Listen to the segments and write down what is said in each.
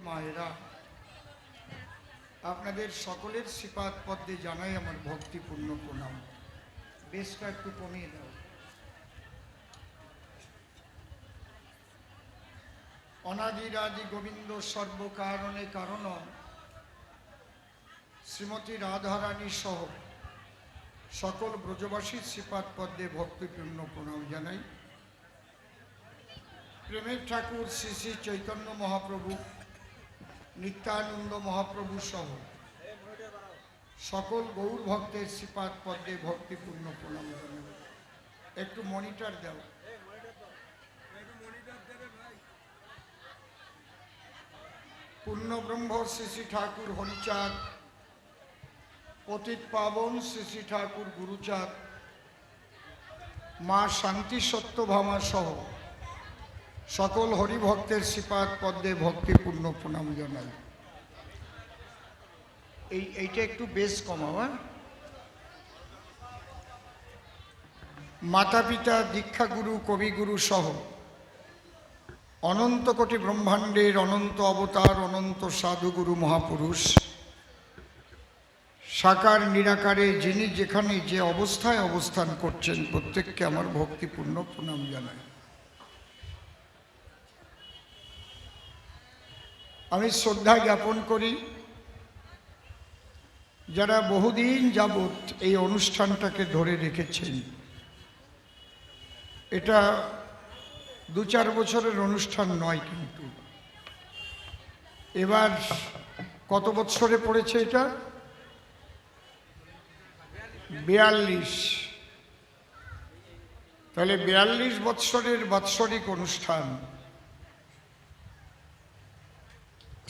মায়েরা, আপনাদের সকলের শ্রীপাদ পদ্মে জানাই আমার ভক্তিপূর্ণ প্রণাম। বেশটা একটু কমিয়ে দাও। অনাদিরাদি গোবিন্দ সর্বকারণে কারণ শ্রীমতী রাধারানী সহ সকল ব্রজবাসীর শ্রীপাদ পদ্মে ভক্তিপূর্ণ প্রণাম জানাই। প্রেমের ঠাকুর শ্রী শ্রী চৈতন্য মহাপ্রভু, নিত্যানন্দ মহাপ্রভু সহ সকল গৌর ভক্তের শ্রীপাদ পদ্মে ভক্তিপূর্ণ প্রণাম জানাই। একটু মনিটর দাও। পূর্ণব্রহ্ম শ্রী শ্রী ঠাকুর হরিচাঁদ, পতিত পাবন শ্রী শ্রী ঠাকুর গুরুচাঁদ, মা শান্তি সত্যভামা সহ সকল হরিভক্তের শ্রীপাদ পদ্মে ভক্তিপূর্ণ প্রণাম জানাই। এইটা একটু বেশ কমাও। মাতা পিতা, দীক্ষাগুরু, কবিগুরু সহ অনন্ত কোটি ব্রহ্মাণ্ডের অনন্ত অবতার, অনন্ত সাধুগুরু মহাপুরুষ, সাকার নিরাকারে যিনি যেখানে যে অবস্থায় অবস্থান করছেন, প্রত্যেককে আমার ভক্তিপূর্ণ প্রণাম জানাই। আমি শ্রদ্ধা জ্ঞাপন করি যারা বহুদিন যাবৎ এই অনুষ্ঠানটাকে ধরে রেখেছেন। এটা 2-4 বছরের অনুষ্ঠান নয়, কিন্তু এবার কত বৎসরে পড়েছে এটা? 42। তাহলে 42 বৎসরের বাৎসরিক অনুষ্ঠান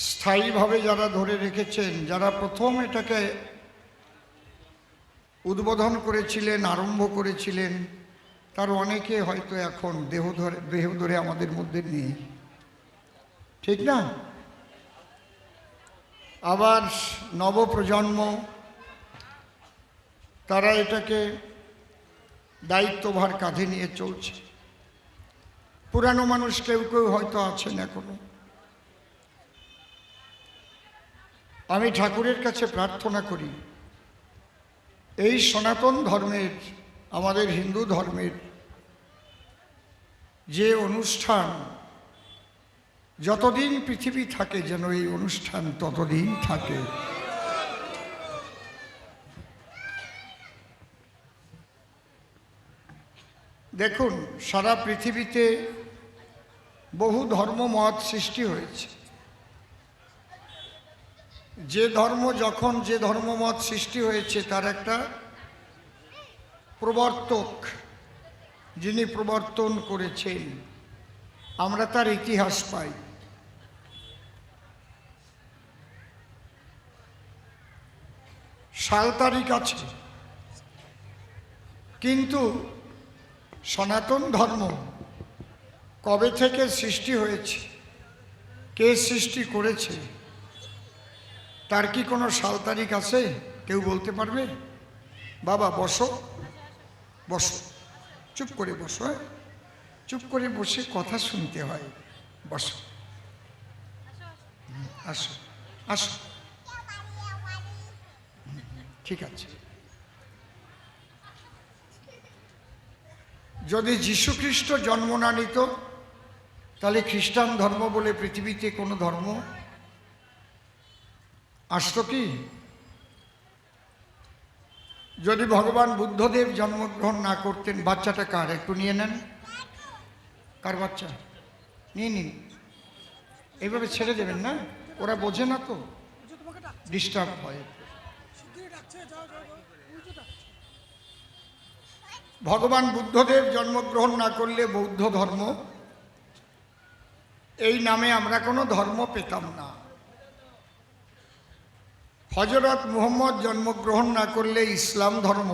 স্থায়ীভাবে যারা ধরে রেখেছেন, যারা প্রথম এটাকে উদ্বোধন করেছিলেন, আরম্ভ করেছিলেন, তার অনেকে হয়তো এখন দেহ ধরে আমাদের মধ্যে নেই, ঠিক না? আবার নবপ্রজন্ম তারা এটাকে দায়িত্বভার কাঁধে নিয়ে চলছে। পুরানো মানুষ কেউ কেউ হয়তো আছেন এখনো। আমি ঠাকুরের কাছে প্রার্থনা করি, এই সনাতন ধর্মের, আমাদের হিন্দু ধর্মের যে অনুষ্ঠান, যতদিন পৃথিবী থাকে যেন এই অনুষ্ঠান ততদিন থাকে। দেখুন, সারা পৃথিবীতে বহু ধর্মমত সৃষ্টি হয়েছে। যে ধর্ম যখন যে ধর্মমত সৃষ্টি হয়েছে, তার একটা প্রবর্তক, যিনি প্রবর্তন করেছেন, আমরা তার ইতিহাস পাই। সাল তারিখ আছে, কিন্তু সনাতন ধর্ম কবে থেকে সৃষ্টি হয়েছে, কে সৃষ্টি করেছে, তার কি কোনো সাল তারিখ আছে? কেউ বলতে পারবে? বাবা বসো, বসো, চুপ করে বসো। চুপ করে বসে কথা শুনতে হয়। বসো, আসো আসো, ঠিক আছে। যদি যীশু খ্রিস্ট জন্ম না নিত, তাহলে খ্রিস্টান ধর্ম বলে পৃথিবীতে কোনো ধর্ম আসতো কি? যদি ভগবান বুদ্ধদেব জন্মগ্রহণ না করতেন, বাচ্চাটা কার? একটু নিয়ে নেন। কার বাচ্চা? নিয়ে নিন। এইভাবে ছেড়ে দেবেন না, ওরা বোঝে না তো, ডিস্টার্ব হয়। ভগবান বুদ্ধদেব জন্মগ্রহণ না করলে বৌদ্ধ ধর্ম, এই নামে আমরা কোনো ধর্ম পেতাম না। হযরত মুহাম্মদ জন্মগ্রহণ না করলে ইসলাম ধর্ম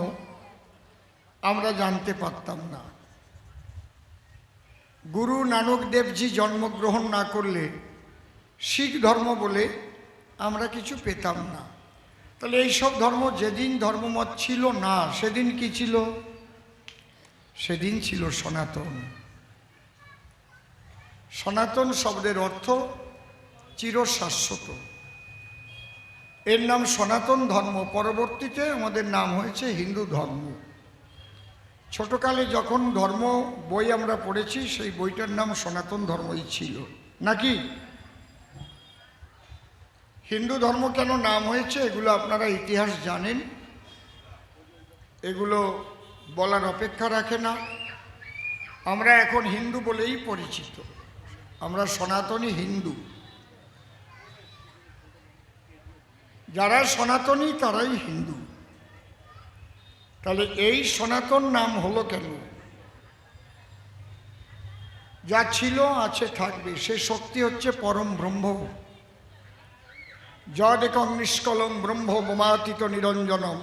আমরা জানতে পারতাম না। গুরু নানক দেবজি জন্মগ্রহণ না করলে শিখ ধর্ম বলে আমরা কিছু পেতাম না। তাহলে এইসব ধর্ম যেদিন ধর্মমত ছিল না, সেদিন কি ছিল? সেদিন ছিল সনাতন। সনাতন শব্দের অর্থ চিরশাশ্বত। এর নাম সনাতন ধর্ম। পরবর্তীতে আমাদের নাম হয়েছে হিন্দু ধর্ম। ছোটকালে যখন ধর্ম বই আমরা পড়েছি, সেই বইটার নাম সনাতন ধর্মই ছিল, নাকি? হিন্দু ধর্ম কেন নাম হয়েছে এগুলো আপনারা ইতিহাস জানেন, এগুলো বলার অপেক্ষা রাখে না। আমরা এখন হিন্দু বলেই পরিচিত, আমরা সনাতনী হিন্দু। যারা সনাতনী তারাই হিন্দু। তাহলে এই সনাতন নাম হলো কেন? যা ছিল আছে থাকবে, সে শক্তি হচ্ছে পরম ব্রহ্ম। যদেকং নিষ্কলং ব্রহ্ম মমাতীত নিরঞ্জনম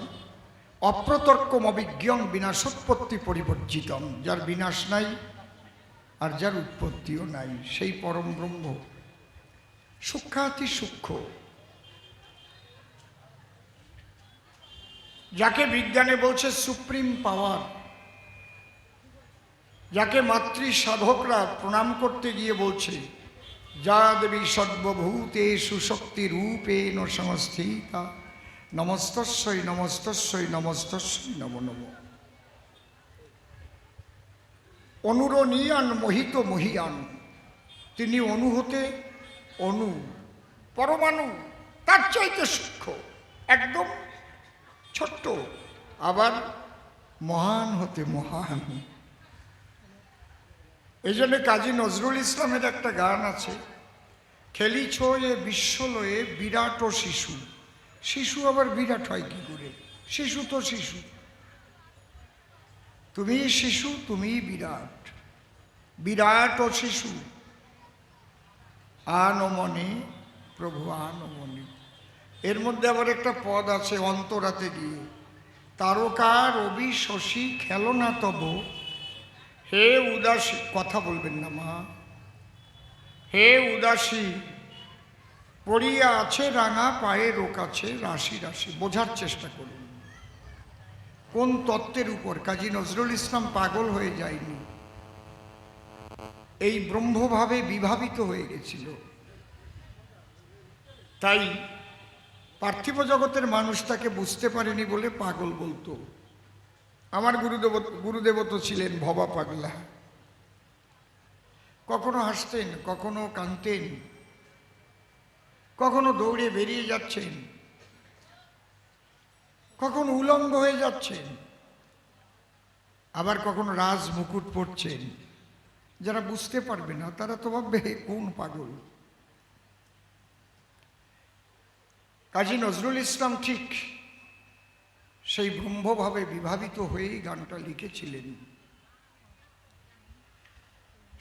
অপ্রতর্কম অভিজ্ঞং বিনাশোৎপত্তি পরিবর্জিতম। যার বিনাশ নাই আর যার উৎপত্তিও নাই, সেই পরম ব্রহ্ম। সূক্ষ্মাতি সূক্ষ্ম, যাকে বিজ্ঞানে বলছে সুপ্রিম পাওয়ার, যাকে মাতৃ সাধকরা প্রণাম করতে গিয়ে বলছে যা দেবী সর্বভূতেষু শক্তি রূপেণ সংস্থিতা নমস্তস্যৈ নমস্তস্যৈ নমস্তস্যৈ নমো নমঃ। অনুরণীয়ান মোহিত মহিয়ান, তিনি অনু হতে অনু, পরমাণু, তার চাইতে সূক্ষ্ম, একদম ছোট্ট, আবার মহান হতে মহান। এই জন্য কাজী নজরুল ইসলামের একটা গান আছে, খেলিছ এ বিশ্বলয়ে বিরাট ও শিশু। শিশু আবার বিরাট হয় কি করে? শিশু তো শিশু। তুমি শিশু, তুমি বিরাট, বিরাট ও শিশু। আন মনে প্রভু আন মনে। এর মধ্যে আবার একটা পদ আছে অন্তরাতে গিয়ে, তারকা রবি শশী খেলো না তব হে উদাসী। কথা বলবেন না মা। হে উদাসী পড়িয়া আছে রাঙা পায়ে রোক আছে রাশি রাশি। বোঝার চেষ্টা করুন কোন তত্ত্বের উপর কাজী নজরুল ইসলাম পাগল হয়ে যায়নি, এই ব্রহ্মভাবে বিভাবিত হয়ে গেছিল। তাই পার্থিব জগতের মানুষ তাকে বুঝতে পারেনি বলে পাগল বলতো। আমার গুরুদেব তো ছিলেন ভবা পাগলা। কখনো হাসতেন, কখনো কাঁদতেন, কখনো দৌড়ে বেরিয়ে যাচ্ছেন, কখনো উলঙ্গ হয়ে যাচ্ছেন, আবার কখনো রাজ মুকুট পরছেন। যারা বুঝতে পারবে না তারা তো ভাববে কোন পাগল। কাজী নজরুল ইসলাম ঠিক সেই ব্রহ্মভাবে বিভাবিত হয়েই গানটা লিখেছিলেন।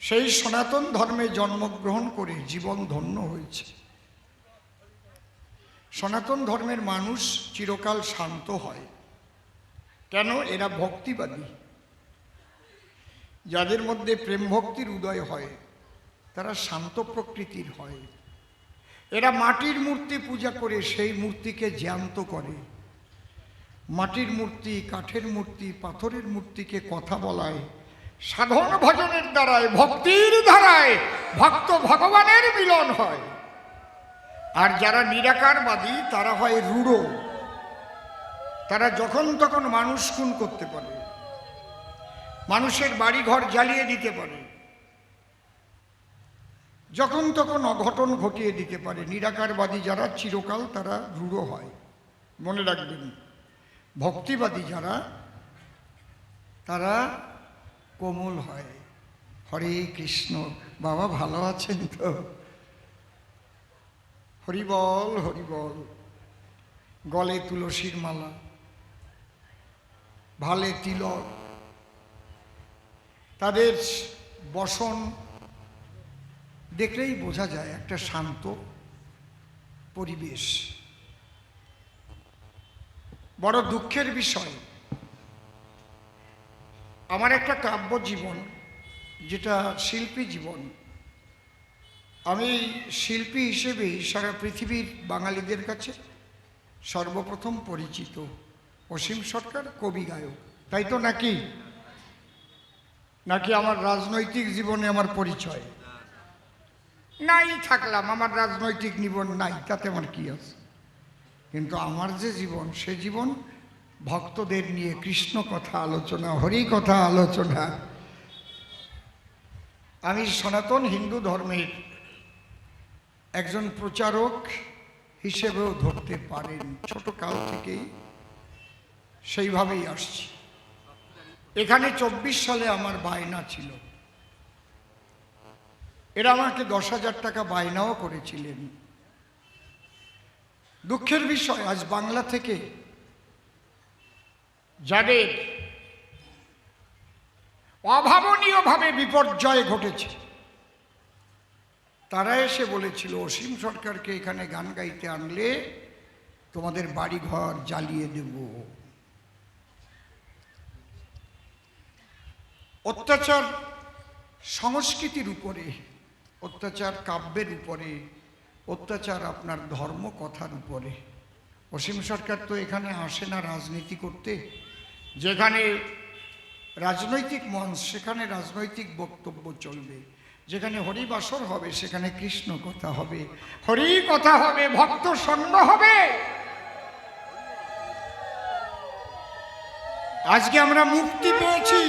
সেই সনাতন ধর্মে জন্মগ্রহণ করে জীবন ধন্য হয়েছে। সনাতন ধর্মের মানুষ চিরকাল শান্ত হয়। কেন? এরা ভক্তিবাদী। যাদের মধ্যে প্রেম ভক্তির উদয় হয় তারা শান্ত প্রকৃতির হয়। এরা মাটির মূর্তি পূজা করে সেই মূর্তিকে জ্যান্ত করে। মাটির মূর্তি, কাঠের মূর্তি, পাথরের মূর্তিকে কথা বলায়, সাধন ভজনের দ্বারায়, ভক্তির ধারায় ভক্ত ভগবানের মিলন হয়। আর যারা নিরাকারবাদী তারা হয় রূঢ়। তারা যখন তখন মানুষ খুন করতে পারে, মানুষের বাড়ি ঘর জ্বালিয়ে দিতে পারে, যখন তখন অঘটন ঘটিয়ে দিতে পারে। নিরাকারবাদী যারা চিরকাল তারা রূঢ় হয়, মনে রাখবেন। ভক্তিবাদী যারা তারা কোমল হয়। হরে কৃষ্ণ। বাবা ভালো আছেন তো? হরিবল হরিবল। গলে তুলসীর মালা, ভালে তিলক, তাদের বসন দেখলেই বোঝা যায় একটা শান্ত পরিবেশ। বড় দুঃখের বিষয়, আমার একটা কাব্য জীবন, যেটা শিল্পী জীবন। আমি শিল্পী হিসেবেই সারা পৃথিবীর বাঙালিদের কাছে সর্বপ্রথম পরিচিত। অসীম সরকার কবি গায়ক, তাই তো নাকি? নাকি আমার রাজনৈতিক জীবনে আমার পরিচয়? নাই থাকলাম, আমার রাজনৈতিক জীবন নাই, তাতে আমার কি আছে। কিন্তু আমার যে জীবন, সে জীবন ভক্তদের নিয়ে কৃষ্ণ কথা আলোচনা, হরি কথা আলোচনা। আমি সনাতন হিন্দু ধর্মের একজন প্রচারক হিসেবেও ধরতে পারেন, ছোট কাল থেকেই সেইভাবেই আসছি। এখানে 24 সালে আমার বায়না ছিল, এরা আমাকে 10,000 টাকা বায়নাও করেছিলেন। দুঃখের বিষয়, আজ বাংলা থেকে যাদের অভাবনীয়ভাবে বিপর্যয় ঘটেছে, তারা এসে বলেছিল অসীম সরকারকে এখানে গান গাইতে আনলে তোমাদের বাড়ি ঘর জ্বালিয়ে দেব। অত্যাচার সংস্কৃতির উপরে, অত্যাচার কাব্যের উপরে, অত্যাচার আপনার ধর্ম কথার উপরে। অসীম সরকার তো এখানে আসে না রাজনীতি করতে। যেখানে রাজনৈতিক মঞ্চ, সেখানে রাজনৈতিক বক্তব্য চলবে। যেখানে হরিবাসর হবে, সেখানে কৃষ্ণ কথা হবে, হরি কথা হবে, ভক্ত সঙ্গ হবে। আজকে আমরা মুক্তি পেয়েছি,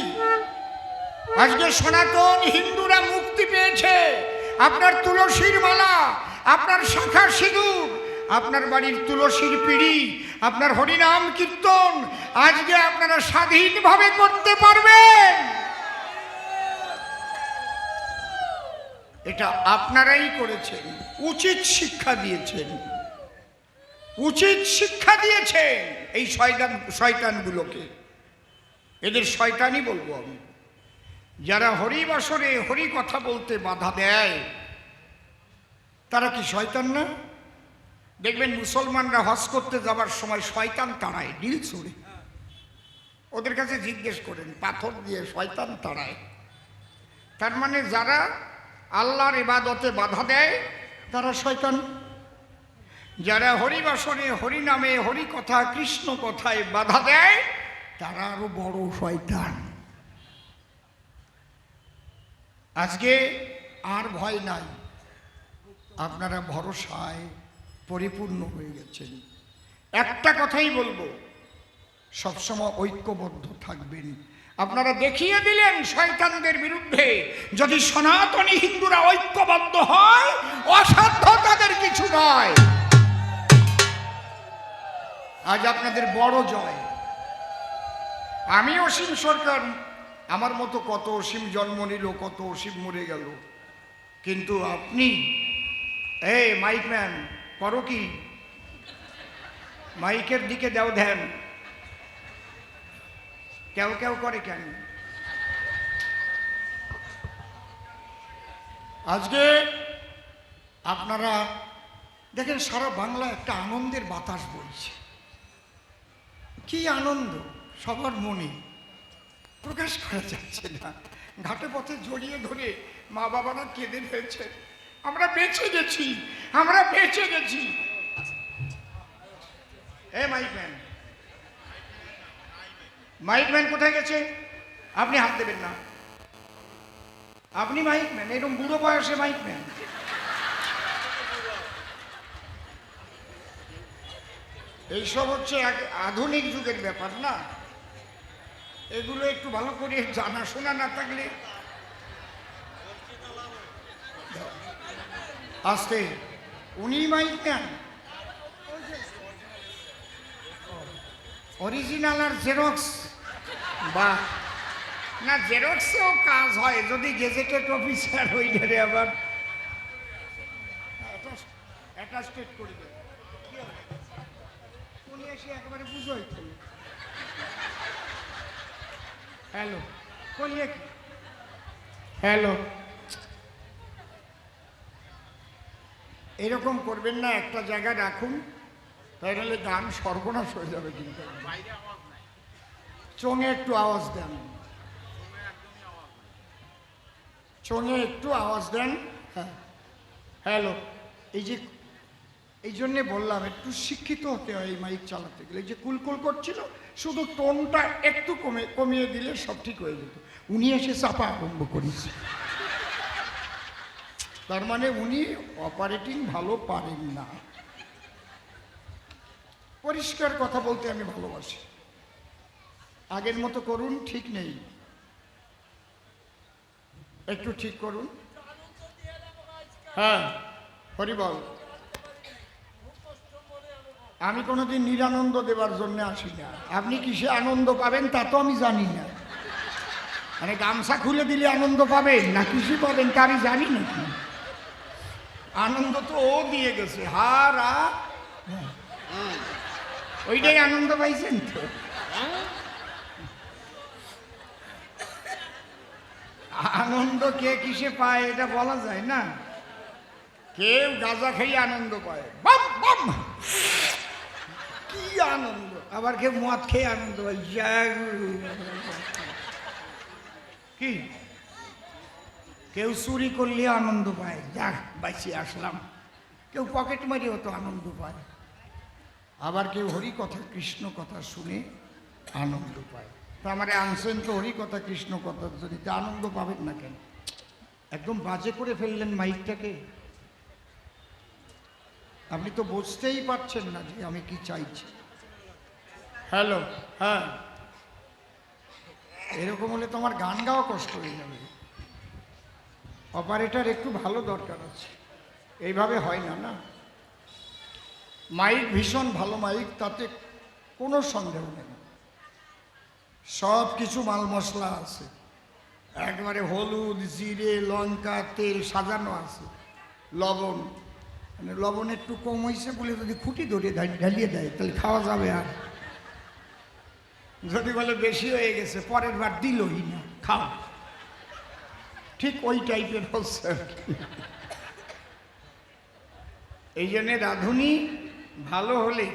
আজকে সনাতন হিন্দুরা মুক্তি পেয়েছে। আপনার তুলসীর মালা, আপনার শাখা সিঁদুর, আপনার বাড়ির তুলসীর পিঁড়ি, আপনার হরিনাম কীর্তন আজকে আপনারা স্বাধীনভাবে করতে পারবেন। এটা আপনারাই করেছেন, উচিত শিক্ষা দিয়েছেন, উচিত শিক্ষা দিয়েছেন এই শয়তানগুলোকে। এদের শয়তানই বলবো আমি। যারা হরিবাসরে হরি কথা বলতে বাধা দেয়, তারা কি শয়তান না? দেখবেন মুসলমানরা হজ করতে যাবার সময় শয়তান তাড়ায়, ঢিল ছুড়ে। ওদের কাছে জিজ্ঞেস করেন, পাথর দিয়ে শয়তান তাড়ায়। তার মানে যারা আল্লাহর ইবাদতে বাধা দেয় তারা শয়তান। যারা হরিবাসরে হরি নামে হরি কথা কৃষ্ণ কথায় বাধা দেয় তারা আরো বড় শয়তান। আজকে আর ভয় নাই, আপনারা ভরসায় পরিপূর্ণ হয়ে গেছেন। একটা কথাই বলবো, সবসময় ঐক্যবদ্ধ থাকবেন। আপনারা দেখিয়ে দিলেন শয়তানদের বিরুদ্ধে, যদি সনাতনী হিন্দুরা ঐক্যবদ্ধ হয়, অসাধ্য তাদের কিছু নয়। আজ আপনাদের বড় জয়। আমি অসীম সরকার, আমার মতো কত অসীম জন্ম নিল, কত অসীম মরে গেল, কিন্তু আপনি এই মাইকম্যান করো কি, মাইকের দিকে দাও ধ্যান, কেউ কেউ করে কেন? আজকে আপনারা দেখেন সারা বাংলা একটা আনন্দের বাতাস বইছে। কি আনন্দ, সবার মনে প্রকাশ করা যাচ্ছে না। ঘাটে পথে জড়িয়ে ধরে মা বাবারা কেঁদে ফেলছে, আমরা বেঁচে গেছি, আমরা বেঁচে গেছি। এ মাইকম্যান, মাইকম্যান কোথায় গেছে? আপনি হাত দেবেন না, আপনি মাইকম্যান, এরকম বুড়ো বয়সে মাইকম্যান। এইসব হচ্ছে আধুনিক যুগের ব্যাপার না, এগুলো একটু ভালো করে জানাশোনা না থাকলে। আস্তে, উনি মাইকম্যান, অরিজিনাল আর জেরক্স? বা না, জেরক্সেও কাজ হয় যদি গেজেটেড অফিসার হইলে আবার অ্যাটাস্টেড করে দেবে। উনি এসে একেবারে বুঝোই। হ্যালো, করিয়ে কি? হ্যালো, এরকম করবেন না, একটা জায়গায় রাখুন, তাহলে গান সর্বনাশ হয়ে যাবে। কিন্তু চোঙে একটু আওয়াজ দেন, চোঙে একটু আওয়াজ দেন। হ্যাঁ, হ্যালো। এই জন্যে বললাম একটু শিক্ষিত হতে হয় এই মাইক চালাতে গেলে। যে কুলকুল করছিল, শুধু টোনটা একটু কমিয়ে দিলে সব ঠিক হয়ে যেত। উনি এসে চাপা আরম্ভ করেছে। তার মানে উনি অপারেটিং ভালো পারেন না। পরিষ্কার কথা বলতে আমি ভালোবাসি। আগের মতো করুন, ঠিক নেই, একটু ঠিক করুন। হ্যাঁ, হরিবল। আমি কোনোদিন নিরানন্দ দেবার জন্য আসি না। আপনি কিসে আনন্দ পাবেন তা তো আমি জানি না। মানে গামছা খুলে দিলে আনন্দ পাবেন না কিসে পাবেন তা আমি জানি নাকি। আনন্দ তো ও দিয়ে গেছে, হারা ওইটাই আনন্দ পাইছেন তো। আনন্দ কে কিসে পায় এটা বলা যায় না। কেউ গাঁজা খেয়ে আনন্দ পায়, বাম বাম কি আনন্দ। আবার কেউ মদ খেয়ে আনন্দ পায়, কি কেউ চুরি করলে আনন্দ পায়, যাক বাঁচিয়ে আসলাম। কেউ পকেট মারিও তো আনন্দ পায়। আবার কেউ হরি কথা কৃষ্ণ কথা শুনে আনন্দ পায়। তা আমারে আনছেন তো হরি কথা কৃষ্ণ কথার জন্য, আনন্দ পাবেন না কেন? একদম বাজে করে ফেললেন মাইকটাকে। আপনি তো বুঝতেই পারছেন না যে আমি কি চাইছি। হ্যালো, হ্যাঁ, এরকম হলে তো আমার গান গাওয়া কষ্ট হয়ে যাবে। অপারেটর একটু ভালো দরকার আছে, এইভাবে হয় না। না, মাইক ভীষণ ভালো মাইক, তাতে কোনো সন্দেহ নেই। সব কিছু মাল মশলা আছে, একবারে হলুদ জিরে লঙ্কা তেল সাজানো আছে, লবণ, মানে লবণ একটু কম হয়েছে বলে যদি খুঁটি ধরে ঢালিয়ে দেয় তাহলে খাওয়া যাবে। আর যদি বলে বেশি হয়ে গেছে পরের বার দিলই না, খাও। ঠিক ওই টাইপের হচ্ছে। এই জন্যে রাঁধুনি ভালো হলে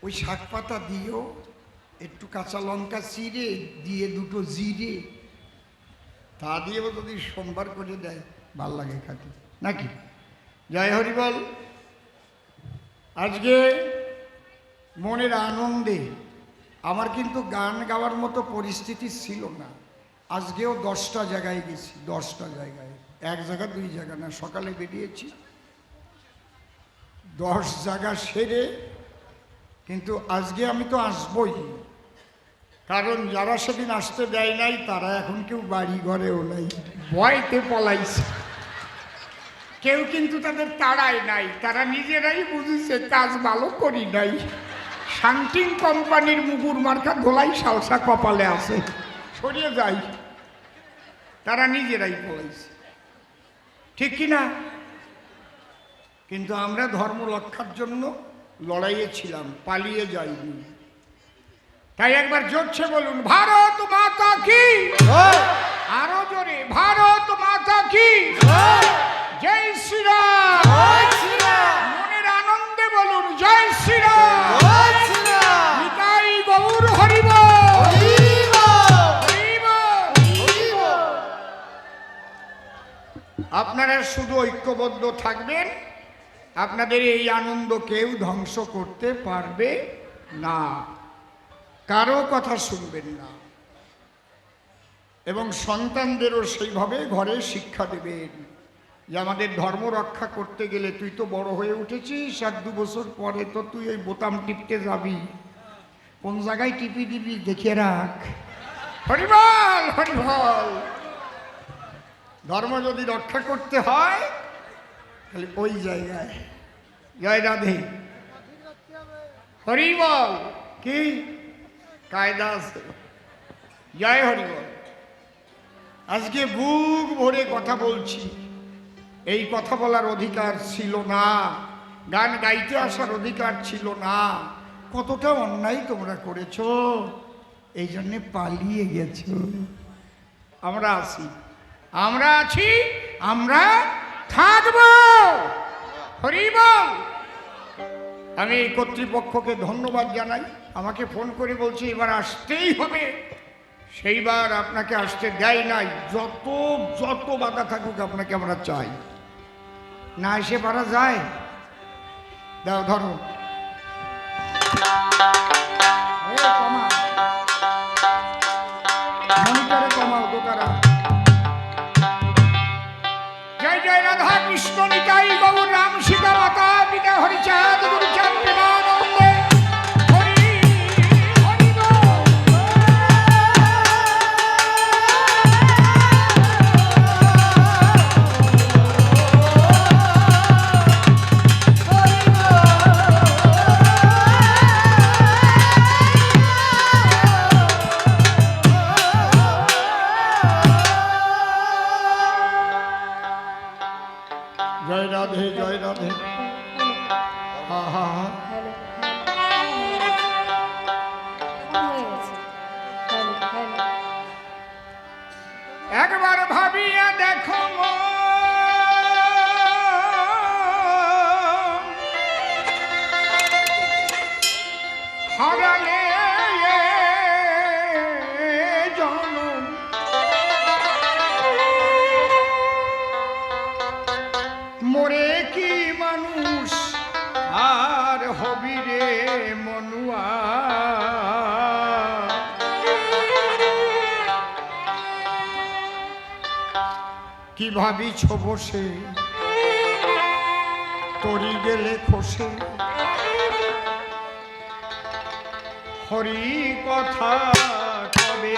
ওই শাক পাতা দিয়েও একটু কাঁচা লঙ্কা চিড়ে দিয়ে দুটো জিরে তা দিয়েও যদি সোমবার করে দেয় ভাল লাগে খাতে, নাকি? জয় হরি বল। আজকে মনের আনন্দে আমার কিন্তু গান গাওয়ার মতো পরিস্থিতি ছিল না। আজকেও 10টা জায়গায় গেছি, 10টা জায়গায়, এক জায়গা 2 জায়গা না। সকালে বেরিয়েছি 10 জায়গা সেরে, কিন্তু আজকে আমি তো আসবই, কারণ যারা সেদিন আসতে দেয় নাই তারা এখন কেউ বাড়ি ঘরেও নাই, ভয়তে পলাইছে। কেউ কিন্তু তাদের তাড়ায় নাই, তারা নিজেরাই বুঝেছে কাজ ভালো করি নাই। শান্তিং কোম্পানির মুগুর মার্কা গোলাই সালসা কপালে আছে, সরিয়ে যাই। তারা নিজেরাই পলাইছে, ঠিক কিনা? কিন্তু আমরা ধর্ম রক্ষার জন্য লড়াইয়ে ছিলাম, পালিয়ে যাইনি। তাই একবার জোরছে বলুন, ভারত মাতা কি। আরো জোরে, ভারত মাতা কি। জয় শ্রীরাম। মনের আনন্দে বলুন, জয় শ্রীরাম। নিতাই গৌর হরিব। আপনারা শুধু ঐক্যবদ্ধ থাকবেন, আপনাদের এই আনন্দ কেউ ধ্বংস করতে পারবে না, কারো কথা শুনবেন না। এবং সন্তানদেরও সেইভাবে ঘরে শিক্ষা দেবেন যে আমাদের ধর্ম রক্ষা করতে গেলে তুই তো বড় হয়ে উঠেছিস, 1-2 বছর পরে তো তুই ওই বোতাম টিপতে যাবি, কোন জায়গায় টিপি দিবি দেখে রাখ। হরিবল হরিবল। ধর্ম যদি রক্ষা করতে হয় তাহলে ওই জায়গায়। জয় রাধে। হরিবল। কি কায়দা আছে। জয় হরিবল। আজকে বুক ভরে কথা বলছি, এই কথা বলার অধিকার ছিল না, গান গাইতে আসার অধিকার ছিল না। কতটা অন্যায় তোমরা করেছ, এই জন্যে পালিয়ে গেছ। আমরা আছি, আমরা আছি, আমরা থাকব। হরিবল। আমি কর্তৃপক্ষকে ধন্যবাদ জানাই, আমাকে ফোন করে বলছে এবার আসতেই হবে, সেইবার আপনাকে আসতে দেয় নাই। যত যত বাধা থাকুক আপনাকে আমরা চাই, না এসে পারা যায়? দাও ধরো, মনিটরে কমাও দোকারা। জয় রাধে। হা হা হা। একবার ভাবিয়া দেখো হারালে জনম, মরে কি মানুষ আর হবি রে মনুয়া। কি ভাবিছ বসে তরি গেলে খসে, হরি কথা কবে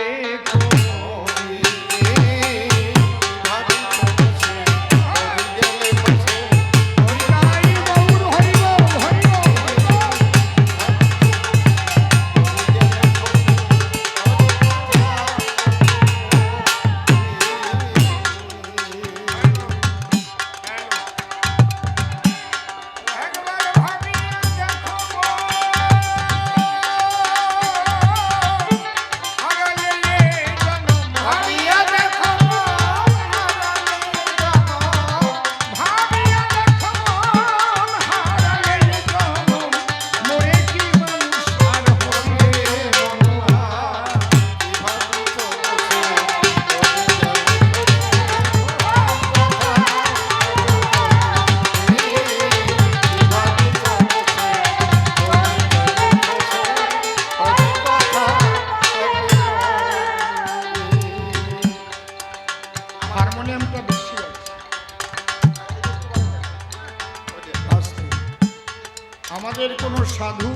আমাদের কোনো সাধু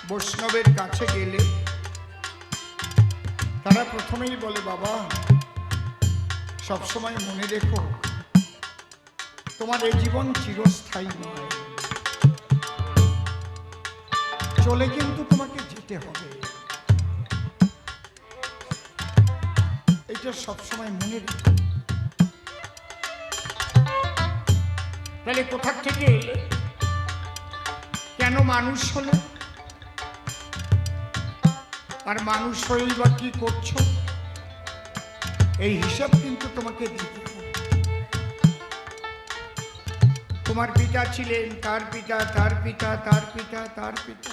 বৈষ্ণবের কাছে গেলে তারা প্রথমেই বলে, বাবা সবসময় মনে রেখো তোমার এই জীবন চিরস্থায়ী নয়, চলে কিন্তু তোমাকে যেতে হবে। এটা সবসময় মনে রেখো। তাহলে কোথা থেকে এলে, কেন মানুষ হলে, আর মানুষ হয়েই বা কি করছো, এই হিসাব কিন্তু তোমাকে দিতে হবে। তোমার পিতা ছিলেন, তার পিতা, তার পিতা, তার পিতা, তার পিতা,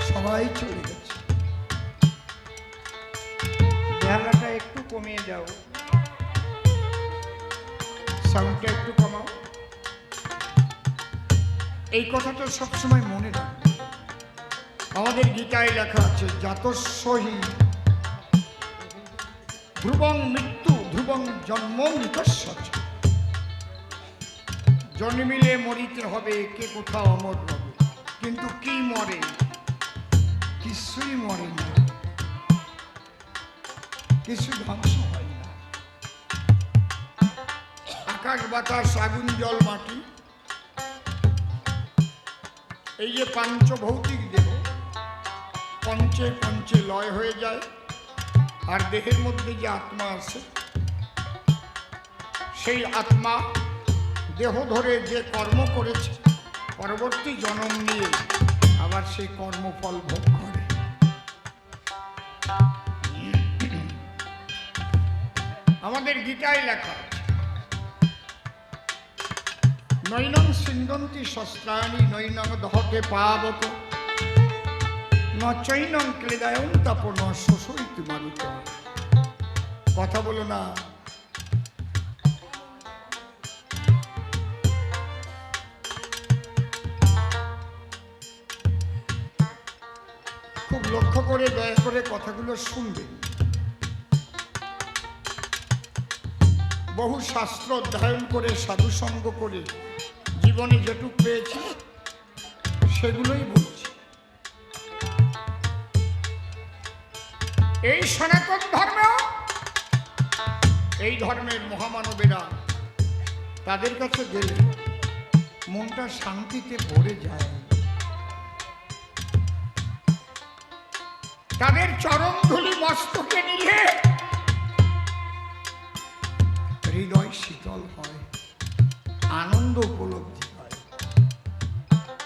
সবাই চলে গেছে। বেহালাটা একটু কমিয়ে যাও, সাউন্ডটা একটু কমাও। এই কথাটা সবসময় মনে রাখবে। আমাদের গীতায় লেখা আছে, জাতস্যহি ধ্রুবং মৃত্যু ধ্রুবং জন্ম মৃতস্য। জন্মিলে মরিতে হবে, কে কোথাও অমর হবে। কিন্তু কি মরে? কিছুই মরে না, কিছু ধ্বংস হয় না। আকাশ বাতাস আগুন জল মাটি, এই যে পাঞ্চভৌতিক দেহ, পঞ্চে পঞ্চে লয় হয়ে যায়। আর দেহের মধ্যে যে আত্মা আছে, সেই আত্মা দেহ ধরে যে কর্ম করেছে, পরবর্তী জন্ম নিয়ে আবার সেই কর্মফল ভোগ করে। আমাদের গীতায় লেখা আছে, নৈনং সিন্ধন্তি শস্ত্রাণি নৈনং দহতে পাবত ন চৈনং ক্লেদায়ং তপন শোষয়িতুম মারুত। কথা বলো না। খুব লক্ষ্য করে দয়া করে কথাগুলো শুনবেন। বহু শাস্ত্র অধ্যয়ন করে, সাধুসঙ্গ করে জীবনে যেটুক পেয়েছি সেগুলোই বলছি। এই সনাতন ধর্ম, এই ধর্মের মহামানবেরা, তাদের কাছে গেলে মনটা শান্তিতে ভরে যায়। তাদের চরণ ধুলি মস্তকে নিয়ে হৃদয় শীতল হয়। আনন্দ উপলব্ধি হয়।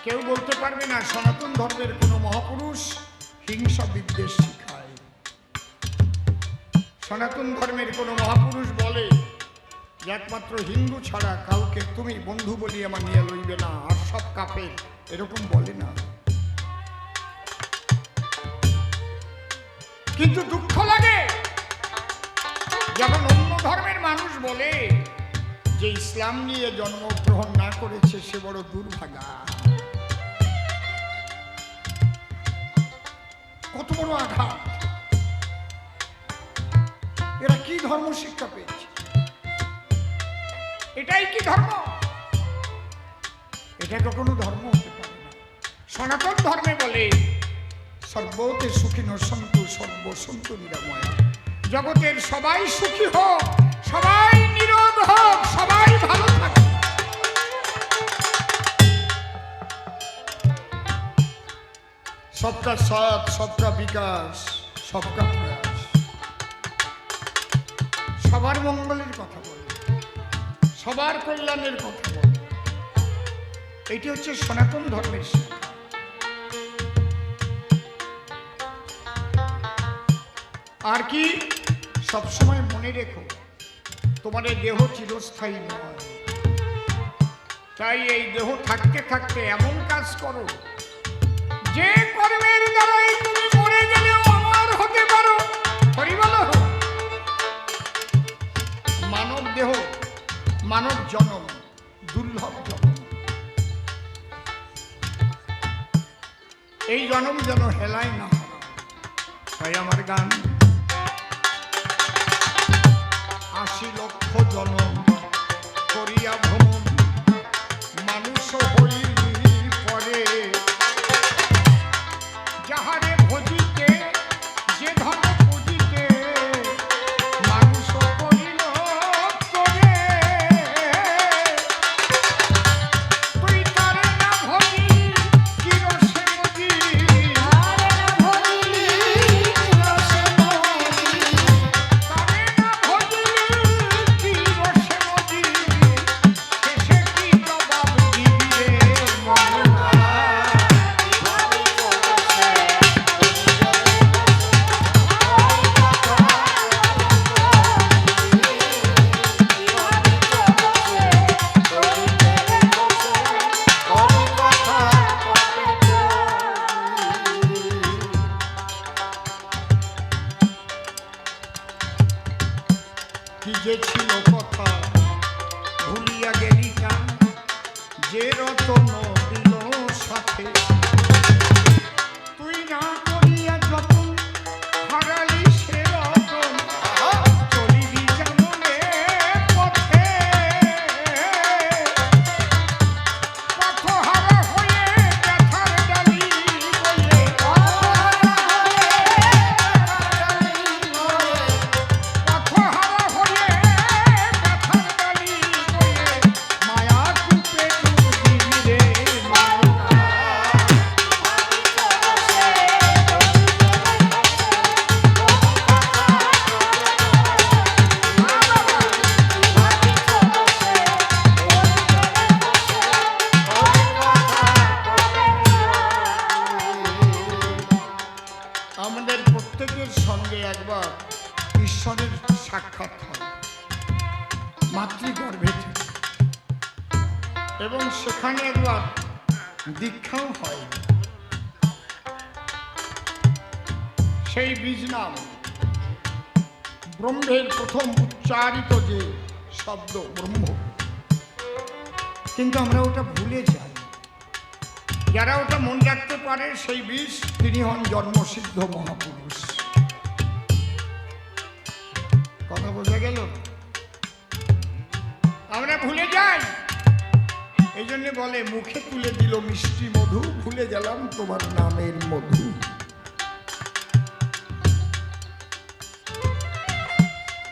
কেউ বলতে পারবে না সনাতন ধর্মের কোনো মহাপুরুষ হিংসা বিদ্বেষ শিখায়। সনাতন ধর্মের কোনো মহাপুরুষ বলে যে একমাত্র হিন্দু ছাড়া কাউকে তুমি বন্ধু বলিয়া মানিয়া লইবে না, আর সব কাফের, এরকম বলে না। কিন্তু দুঃখ লাগে যখন অন্য ধর্মের মানুষ বলে যে ইসলাম নিয়ে জন্মগ্রহণ না করেছে সে বড় দুর্ভাগা। কত বড় আঘাত! এরা কি ধর্ম শিক্ষা পেয়েছে? এটাই কি ধর্ম? এটা কখনো ধর্ম হতে পারে না। সনাতন ধর্মে বলে সর্বতে সুখিনো সন্তু সর্ব সন্তু নিরাময়। জগতের সবাই সুখী হোক, সবাই নিরোগ হোক, সবাই ভালো থাকে। সবকা সাথ, সবকা বিকাশ, সবকা প্রয়াস। সবার মঙ্গলের কথা বলে, সবার কল্যাণের কথা বলে। এটি হচ্ছে সনাতন ধর্মের শিক্ষা। আর কি? সবসময় মনে রেখো তোমাদের দেহ চিরস্থায়ী নয়। তাই এই দেহ থাকতে থাকতে এমন কাজ করো যে কর্মের দ্বারাই তুমি মরে গেলেও আমার হতে পারো। হরি বলো। মানব দেহ, মানব জন্ম দুর্লভ জন্ম। এই জন্ম যেন হেলায় না হয়। তাই আমার গান ৮০ লক্ষ জনম করিয়া ভ্রমণ মানুষ হইলি পরে, যাহারে ভজিতে যে ধর্ম পুজিতে মানুষ করিল করে। তুই তারে না ভজিলি কি রসে মজিলি, তারে না ভজিলি কি রসে মজিলি, তারে না ভজিলি কি রসে মজিলি, শেষে কি জবাব দিবি রে মনটা। কি যে ছিল কথা ভুলিয়া গেলি কেন, যে রতন দিল সাথে তুই না করিয়া যতন হারালি সে রতন। চলিবি যেমনে পথে পথহারা হয়ে ব্যথার ডালি বলে, পথহারা হয়ে ব্যথার ডালি বলে মায়া কূপে ডুব দিবি রে মনটা। আমাদের প্রত্যেকের সঙ্গে একবার ঈশ্বরের সাক্ষাৎ হয় মাতৃগর্ভে থেকে, এবং সেখানে একবার দীক্ষাও হয়। সেই বীজ নাম ব্রহ্মের প্রথম উচ্চারিত যে শব্দ ব্রহ্ম, কিন্তু আমরা ওটা ভুলে যাই। যারা ওটা মনে রাখতে পারে সেই বীজ তিনি হন জন্মসিদ্ধ মহাপুরুষ। কথা বোঝা গেল? আমরা ভুলে যাই। এই জন্য বলে মুখে তুলে দিল মিষ্টি মধু, ভুলে গেলাম তোমার নামের মধু।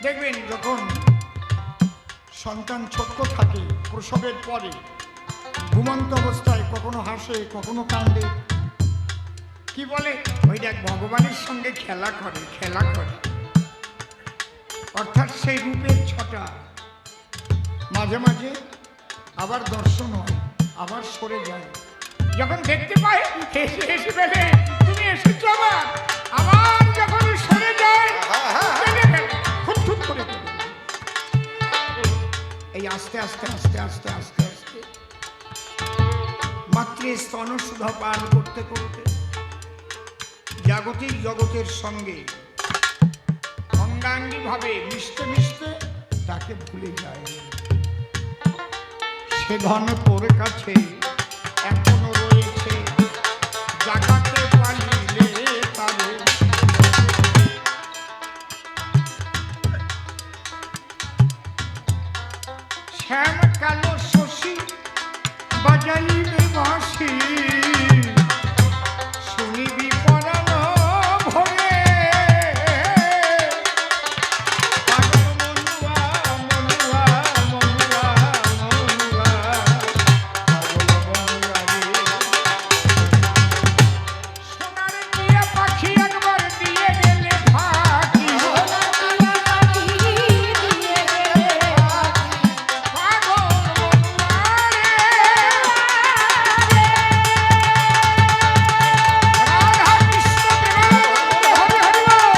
দেখবেন যখন সন্তান ছোট্ট থাকে প্রসবের পরে ঘুমন্ত অবস্থায় কখনো হাসে কখনো কান্দে, কি বলে ওই দেখ ভগবানের সঙ্গে খেলা করে খেলা করে। অর্থাৎ সেই রূপের ছটা মাঝে মাঝে আবার দর্শন হয়, আবার সরে যায়। যখন দেখতে পাই হেসে হেসে বলে তুমি এসেছো আবার, আবার যখন সরে যায় খুঁত করে চলে যায়। এই আস্তে আস্তে আস্তে আস্তে আস্তে আস্তে মাতৃ স্তন সুধা পান করতে করতে জাগতিক জগতের সঙ্গে অঙ্গাঙ্গি ভাবে মিশতে মিশতে তাকে ভুলে যায়। সে ধন তোর কাছে এখনো রয়েছে, জাগাতে পারিলে তারে। শ্যাম কালো শশী বাজাইবে বাঁশি, শুনিবি পরাণ ভরে। পাগল মনুয়া মনুয়া মনুয়া মনুয়া, পাগল মনুয়া রে। সোনার টিয়া পাখি একবার দিয়ে গেলে ফাঁকি, পাগল মনুয়া রে। রাধা কৃষ্ণ প্রেমানন্দ হরি হরি বল।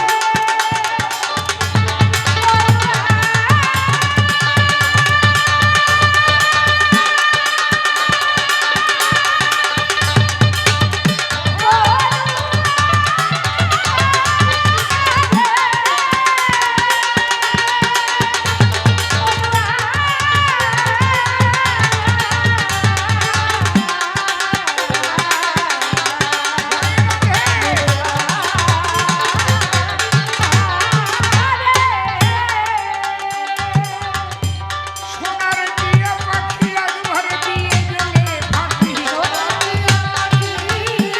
সোনার টিয়া পাখি একবার দিয়ে গেলে ফাঁকি, সোনার টিয়া পাখি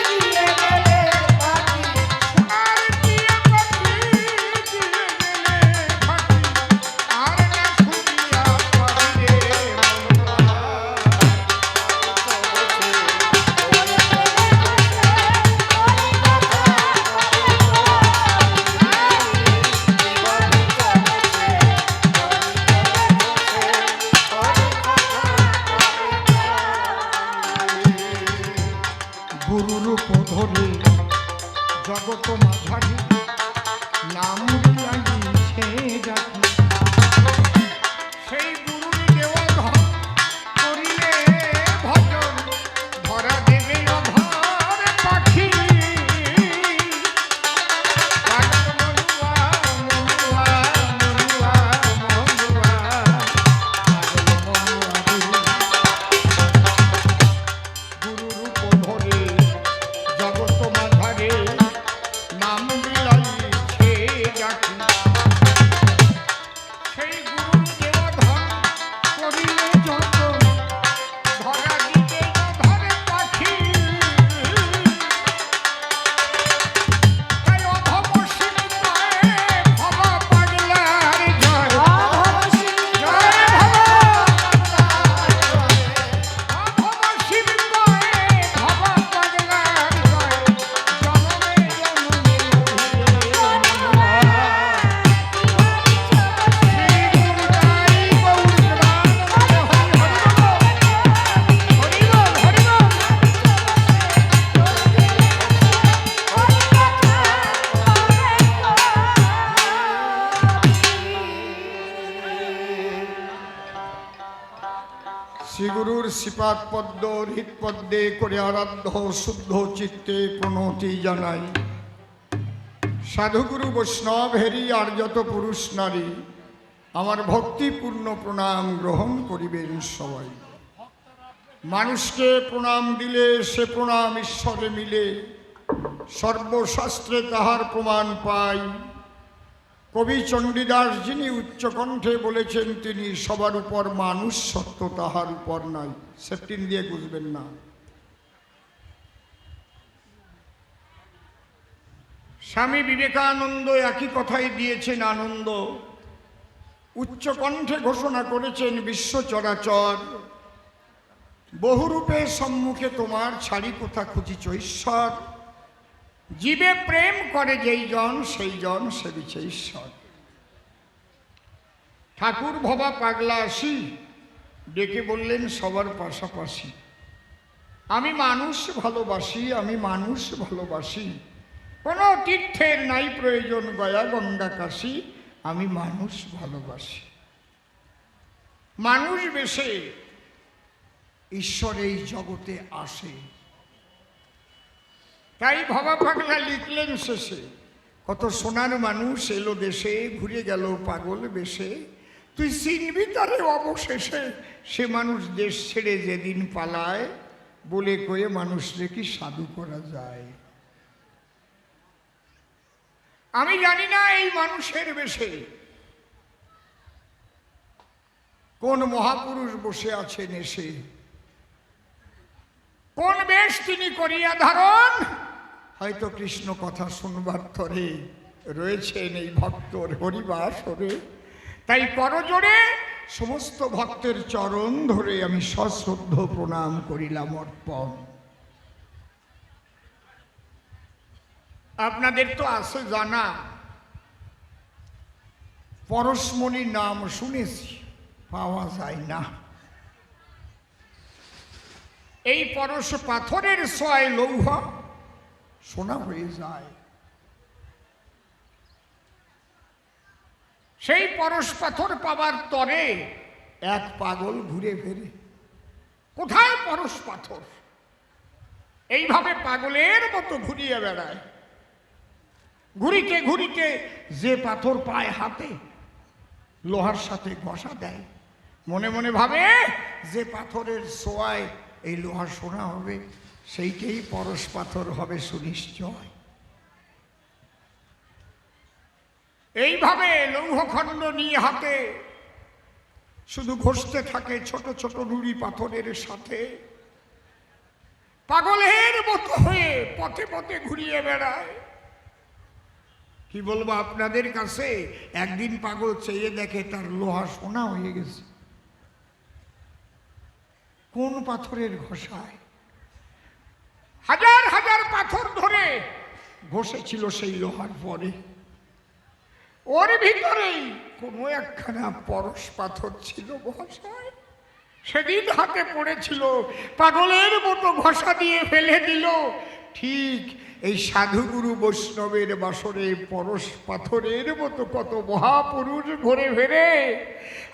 দিয়ে গেলে ফাঁকি, আর না শুনিয়া পাবি রে গুরুরূপ ধরে জগত মাঝারি নাম বিলাইছে যাকে। সেই গুরুর দেওয়া ধন করিলে ভজন, ধরা দেবে অধর পাখি। পাগল মনুয়া মনুয়া মনুয়া মনুয়া, পাগল মনুয়া রে। গুরুরূপ ধরে জগত মাঝারে নাম বিলাইছে যাকে। সেই গুরুর দেওয়া ধন করিলে যতন, ধরা দিবে অধর পাখি। তাই অধমসীম পায়ে ভবা পাগলার জয়, জয় অধমসীম পায়ে ভবা পাগলার জয়, জনমে জনমে শ্রীগুরুর শ্রীপাদ পদ্ম হৃৎ পদ্মে করে আরাধ্য শুদ্ধ চিত্তে প্রণতি জানাই। সাধুগুরু বৈষ্ণব হেরি আর যত পুরুষ নারী আমার ভক্তিপূর্ণ প্রণাম গ্রহণ করিবেন সবাই। মানুষকে প্রণাম দিলে সে প্রণাম ঈশ্বরে মিলে, সর্বশাস্ত্রে তাহার প্রমাণ পাই। কবি চণ্ডীদাস যিনি উচ্চকণ্ঠে বলেছেন তিনি সবার উপর মানুষ সত্য তাহার উপর নাই। সেপ্টিন দিয়ে বুঝবেন না। স্বামী বিবেকানন্দ একই কথাই দিয়েছেন আনন্দ। উচ্চকণ্ঠে ঘোষণা করেছেন বিশ্ব চরাচর বহুরূপে সম্মুখে তোমার ছাড়ি কোথা খুঁজিছ ঈশ্বর। জীবে প্রেম করে যেই জন সেই জন সেবিছে ঈশ্বর। ঠাকুর ভবা পাগলা আসি ডেকে বললেন সবার পাশাপাশি, আমি মানুষ ভালোবাসি, আমি মানুষ ভালোবাসি, কোনো তীর্থের নাই প্রয়োজন গয়া গঙ্গা কাশী, আমি মানুষ ভালোবাসি। মানুষ বেশে ঈশ্বর এই জগতে আসে। তাই ভবা পাগলা লিখলেন শেষে, কত সোনার মানুষ এলো দেশে, ঘুরে গেল পাগল বেশে, তুই চিনবি তারে অবশেষে, সে মানুষ দেশ ছেড়ে যেদিন পালায়, বলে কয়ে মানুষরে কি সাধু করা যায়। আমি জানি না এই মানুষের বেশে কোন মহাপুরুষ বসে আছেন এসে, কোন বেশ তিনি করিয়া ধারণ, হয়তো কৃষ্ণ কথা শুনবার তরে রয়েছেন এই ভক্তর হরিবাসরে। তাই করজোড়ে সমস্ত ভক্তের চরণ ধরে আমি সশ্রদ্ধ প্রণাম করিলাম অর্পণ। আপনাদের তো আছে জানা, পরশমণি নাম শুনেছি, পাওয়া যায় না। এই পরশ পাথরের ছয় লৌহ সোনা হয়ে যায়। সেই পরশ পাথর পাবার তরে এক পাগল ঘুরে ফেরে, কোথায় পরশ পাথর? এইভাবে পাগলের মতো ঘুরিয়ে বেড়ায়। ঘুরিতে ঘুরিতে যে পাথর পায় হাতে, লোহার সাথে ঘষা দেয়, মনে মনে ভাবে যে পাথরের ছোঁয়ায় এই লোহা সোনা হবে, সেইটাই পরশ পাথর হবে সুনিশ্চয়। এইভাবে লৌহখণ্ড নিয়ে হাতে শুধু ঘষতে থাকে ছোট ছোট নুড়ি পাথরের সাথে, পাগলের মতো হয়ে পথে পথে ঘুরিয়ে বেড়ায়। কি বলবো আপনাদের কাছে, একদিন পাগল চেয়ে দেখে তার লোহা সোনা হয়ে গেছে। কোন পাথরের ঘষায়? হাজার হাজার পাথর ধরে ঘষেছিল সেই লোহার পরে, ওর ভিতরেই কোনো একখানা পরশ পাথর ছিল ঘষায়। সেদিন হাতে পড়েছিল, পাগলের মতো ঘষা দিয়ে ফেলে দিল। ঠিক এই সাধুগুরু বৈষ্ণবের বাসরে পরশ পাথরের মতো কত মহাপুরুষ ঘুরে ফেরে।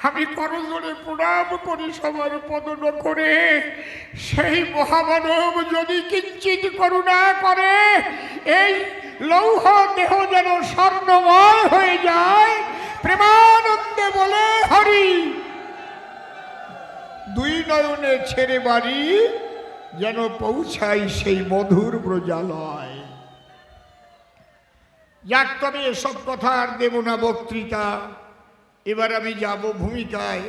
আমি করজোড়ে প্রণাম করি সবার পদন করে, সেই মহামানব যদি কিঞ্চিত করুণা করে এই লৌহ দেহ যেন স্বর্ণময় হয়ে যায়। প্রেমানন্দে বলে হরি, দুই নয়নে ছেড়ে বাড়ি যেন পৌঁছাই সেই মধুর ব্রজালয়। যাক, তবে এসব কথা আর দেব না বক্তৃতা। এবার আমি যাব ভূমিকায়।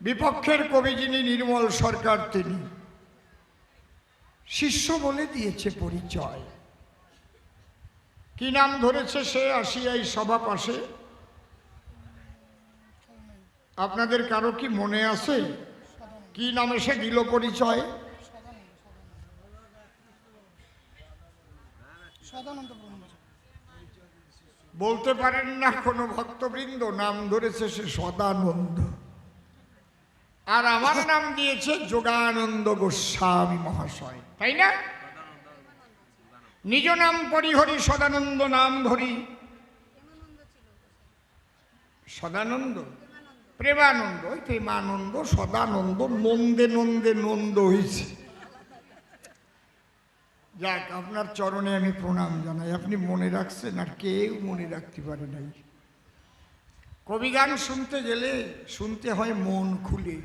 বিপক্ষের কবি যিনি নির্মল সরকার, তিনি শিষ্য বলে দিয়েছে পরিচয়। কি নাম ধরেছে সে? আসিয়াই সভা পাশে। আপনাদের কারো কি মনে আছে কি নামে সে দিল পরিচয়? বলতে পারেন না কোনো ভক্তবৃন্দ? নাম ধরেছে সে সদানন্দ, আর আমার নাম দিয়েছে যোগানন্দ গোস্বামী মহাশয়, তাই না? নিজ নাম পরিহরি সদানন্দ নাম ধরি। সদানন্দ, প্রেমানন্দ, ওই প্রেমানন্দ সদানন্দ, নন্দে নন্দে নন্দ হয়েছে। যাক, আপনার চরণে আমি প্রণাম জানাই। আপনি মনে রাখছেন, আর কেউ মনে রাখতে পারে নাই। কবিগান শুনতে গেলে শুনতে হয় মন খুলে,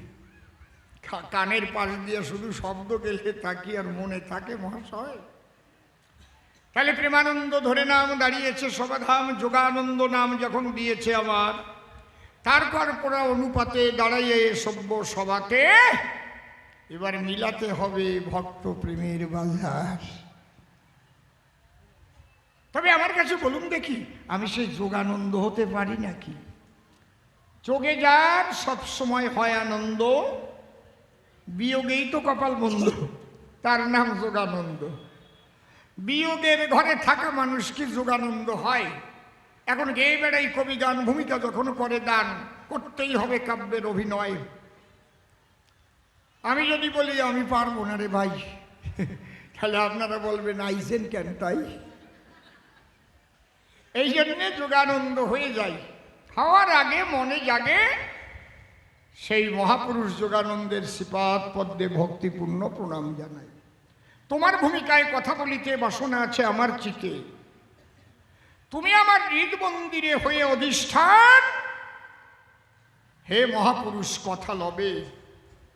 কানের পাশ দিয়ে শুধু শব্দ গেলে থাকি আর মনে থাকে মহাশয়। তাহলে প্রেমানন্দ ধরে নাম দাঁড়িয়েছে সবাধাম, যোগানন্দ নাম যখন দিয়েছে আমার, তারপর পড়া অনুপাতে দাঁড়াইয়ে সভ্য সভাতে এবার মিলাতে হবে ভক্ত প্রেমের বাজার। তবে আমার কাছে বলুন দেখি, আমি সেই যোগানন্দ হতে পারি নাকি? যোগে যার সব সময় হয় আনন্দ, বিয়োগেই তো কপাল বন্ধ, তার নাম যোগানন্দ। বিয়োগের ঘরে থাকা মানুষ কি যোগানন্দ হয়? এখন গেয়ে বেড়াই কবি গান, ভূমিকা যখন করে দান, করতেই হবে কাব্যের অভিনয়। আমি যদি বলি আমি পারবো না রে ভাই, তাহলে আপনারা বলবেন আইসেন কেন তাই? এই জন্যে যোগানন্দ হয়ে যায়। হওয়ার আগে মনে জাগে সেই মহাপুরুষ যোগানন্দের শ্রীপাদ পদ্মে ভক্তিপূর্ণ প্রণাম জানাই। তোমার ভূমিকায় কথা বলিতে বাসনা আছে আমার চিতে, তুমি আমার হৃদ মন্দিরে হয়ে অধিষ্ঠান। হে মহাপুরুষ কথা লবে,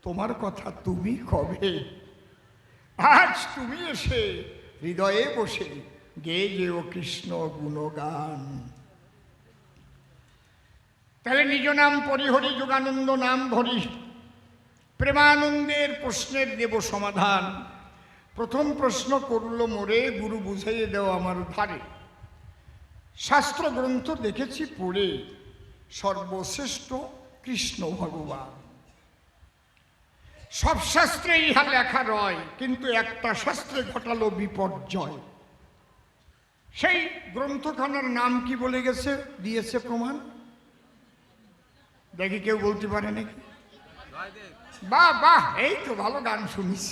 তোমার কথা তুমি কবে? আজ তুমি এসে হৃদয়ে বসে গেয়ে যেও কৃষ্ণ গুণগান। তাহলে নিজ নাম পরিহরি যোগানন্দ নাম ধরি, প্রেমানন্দের প্রশ্নের দেব সমাধান। প্রথম প্রশ্ন করল মোরে, গুরু বুঝাইয়ে দেও আমার ধারে। শাস্ত্র গ্রন্থ দেখেছি পড়ে, সর্বশ্রেষ্ঠ কৃষ্ণ ভগবান। সব শাস্ত্রে ইহা লেখা রয়, কিন্তু একটা শাস্ত্রে ঘটালো বিপর্যয়। সেই গ্রন্থখানার নাম কি বলে গেছে, দিয়েছে প্রমাণ? দেখি কেউ বলতে পারে নাকি? বাহ বাহ, এই তো ভালো গান শুনিস।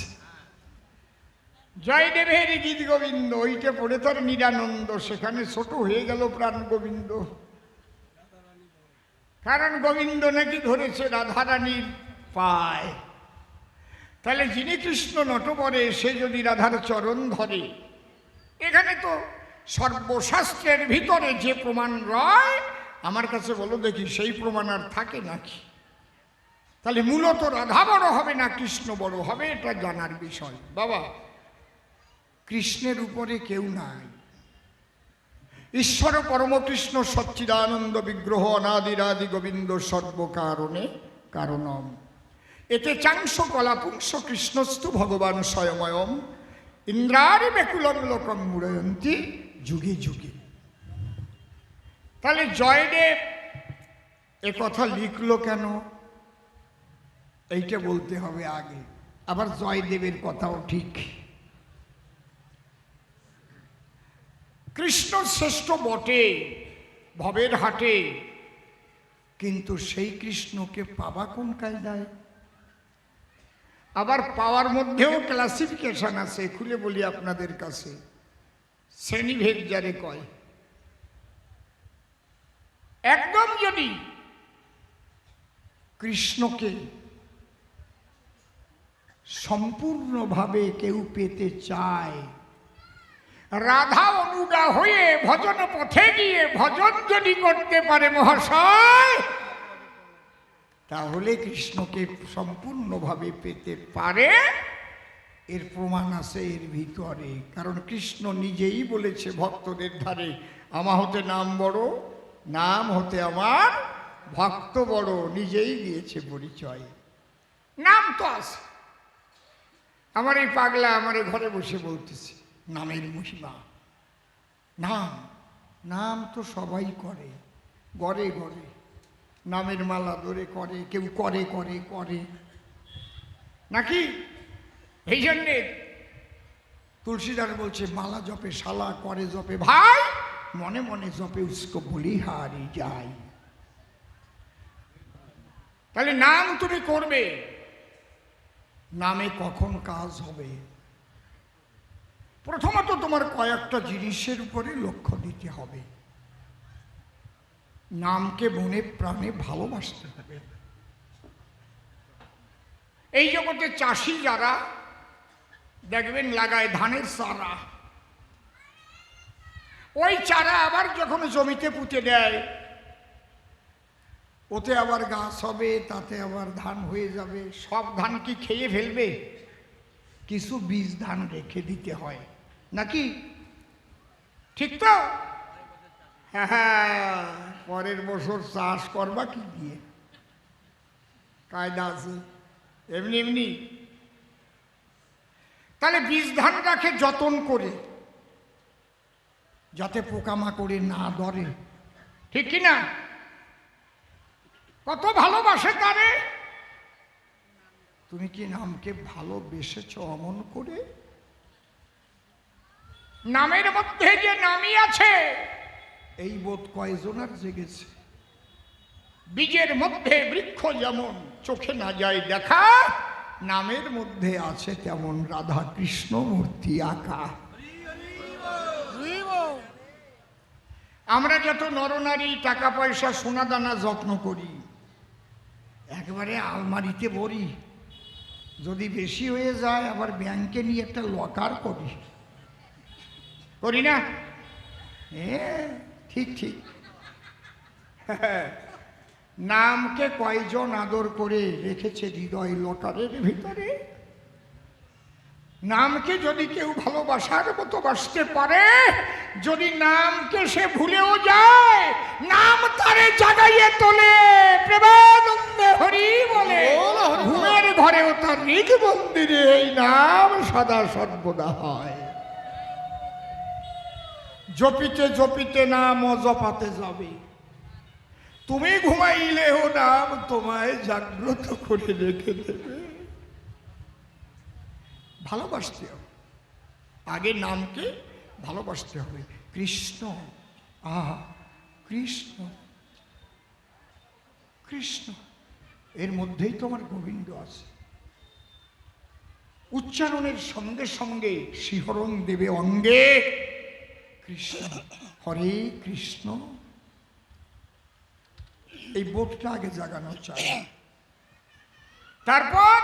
জয়দেবের গীত গোবিন্দ, ওইটা পড়ে তোর নিরানন্দ, সেখানে ছোট হয়ে গেল প্রাণ গোবিন্দ। কারণ গোবিন্দ নাকি ধরেছে রাধারানীর পায়। তাহলে যিনি কৃষ্ণ নটবরে, সে যদি রাধার চরণ ধরে, এখানে তো সর্বশাস্ত্রের ভিতরে যে প্রমাণ রয়, আমার কাছে বলো দেখি সেই প্রমাণ আর থাকে নাকি? তাহলে মূলত রাধা বড় হবে না কৃষ্ণ বড় হবে, এটা জানার বিষয়। বাবা, কৃষ্ণের উপরে কেউ নাই। ঈশ্বর পরম কৃষ্ণ সচ্চিদানন্দ বিগ্রহ অনাদিরাদি গোবিন্দ সর্বকারণে কারণম। এতে চাংশ কলাপুংস কৃষ্ণস্তু ভগবান স্বয়ময়ম ইন্দ্রারি বেকুলম লোকম মুড়য়ন্তী যুগে যুগে। তাহলে জয়দেব এ কথা লিখলো কেন, এইটা বলতে হবে আগে। আবার জয়দেবের কথাও ঠিক। কৃষ্ণ শ্রেষ্ঠ বটে ভবের হাটে, কিন্তু সেই কৃষ্ণকে পাবা কোন কায়দায়? আবার পাওয়ার মধ্যেও ক্লাসিফিকেশন আছে, খুলে বলি আপনাদের কাছে। শ্রেণীভেদ যারে কয়, একদম যদি কৃষ্ণকে সম্পূর্ণভাবে কেউ পেতে চায়, রাধা অনুগা হয়ে ভজন পথে গিয়ে ভজন যদি করতে পারে মহাশয়, তাহলে কৃষ্ণকে সম্পূর্ণভাবে পেতে পারে। এর প্রমাণ আছে এর ভিতরে। কারণ কৃষ্ণ নিজেই বলেছে ভক্তদের ধারে, আমা হতে নাম বড়, নাম হতে আমার ভক্ত বড়। নিজেই দিয়েছে পরিচয়। নাম তো আছে। আমার এই পাগলা আমার ঘরে বসে বলতেছে নামের মহিমা। নাম, নাম তো সবাই করে, গড়ে গড়ে নামের মালা ধরে করে, কেউ করে করে করে নাকি? এই জন্যে তুলসীদাস বলছে মালা জপে শালা, করে জপে ভাই, মনে মনে জপে উস্কো বলিহারি যায়। তাহলে নাম তুমি করবে, নামে কখন কাজ হবে? প্রথমত তোমার কয়েকটা জিনিসের উপরে লক্ষ্য দিতে হবে। নামকে মনে প্রাণে ভালোবাসতে হবে। এই জগতে চাষি যারা দেখবেন লাগায় ধানের চারা, ওই চারা আবার যখন জমিতে পুঁতে দেয়, ওতে আবার গাছ হবে, তাতে আবার ধান হয়ে যাবে। সব ধান কি খেয়ে ফেলবে? কিছু বীজ ধান রেখে দিতে হয় নাকি? ঠিক তো? হ্যাঁ, পরের বছর চাষ করবা কি দিয়ে? কায়দা আছে এমনি এমনি। তাহলে বীজ ধানটাকে যতন করে, যাতে পোকামাকড়ে না ধরে, ঠিক কিনা? কত ভালোবাসে তারে। তুমি কি নামকে ভালোবেসেছ অমন করে? নামের মধ্যে যে নামই আছে, এই বোধ কয়জনার জেগেছে? বীজের মধ্যে বৃক্ষ যেমন চোখে না যায় দেখা, নামের মধ্যে আছে তেমন রাধা কৃষ্ণ মূর্তি আঁকা। আমরা যত নরনারী টাকা পয়সা সোনা দানা যত্ন করি, একবারে আলমারিতে ভরি, যদি বেশি হয়ে যায় আবার ব্যাংকে নিয়ে একটা লকার করি, করি না? হ্যাঁ, ঠিক ঠিক। নামকে কয়জন আদর করে রেখেছে হৃদয় লকারের ভিতরে? নামকে যদি কেউ ভালোবাসার মতো বাসতে পারে, যদি নামকে সে ভুলেও যায়, নাম তারে জাগাইয়ে তোলে। প্রেমানন্দে হরি বলে, ঘুমের ঘরেও তার নিজ মন্দিরে এই নাম সদা সর্বদা হয়। জপিতে জপিতে নাম জপাতে যাবে, তুমি ঘুমাইলেও নাম তোমায় জাগ্রত করে রেখে দেবে। ভালোবাসতে হবে, আগে নামকে ভালোবাসতে হবে। কৃষ্ণ, আহা কৃষ্ণ কৃষ্ণ, এর মধ্যেই তোমার গোবিন্দ আছে। উচ্চারণের সঙ্গে সঙ্গে শিহরণ দেবে অঙ্গে কৃষ্ণ। হরে কৃষ্ণ, এই বোধটা আগে জাগানো চাই। তারপর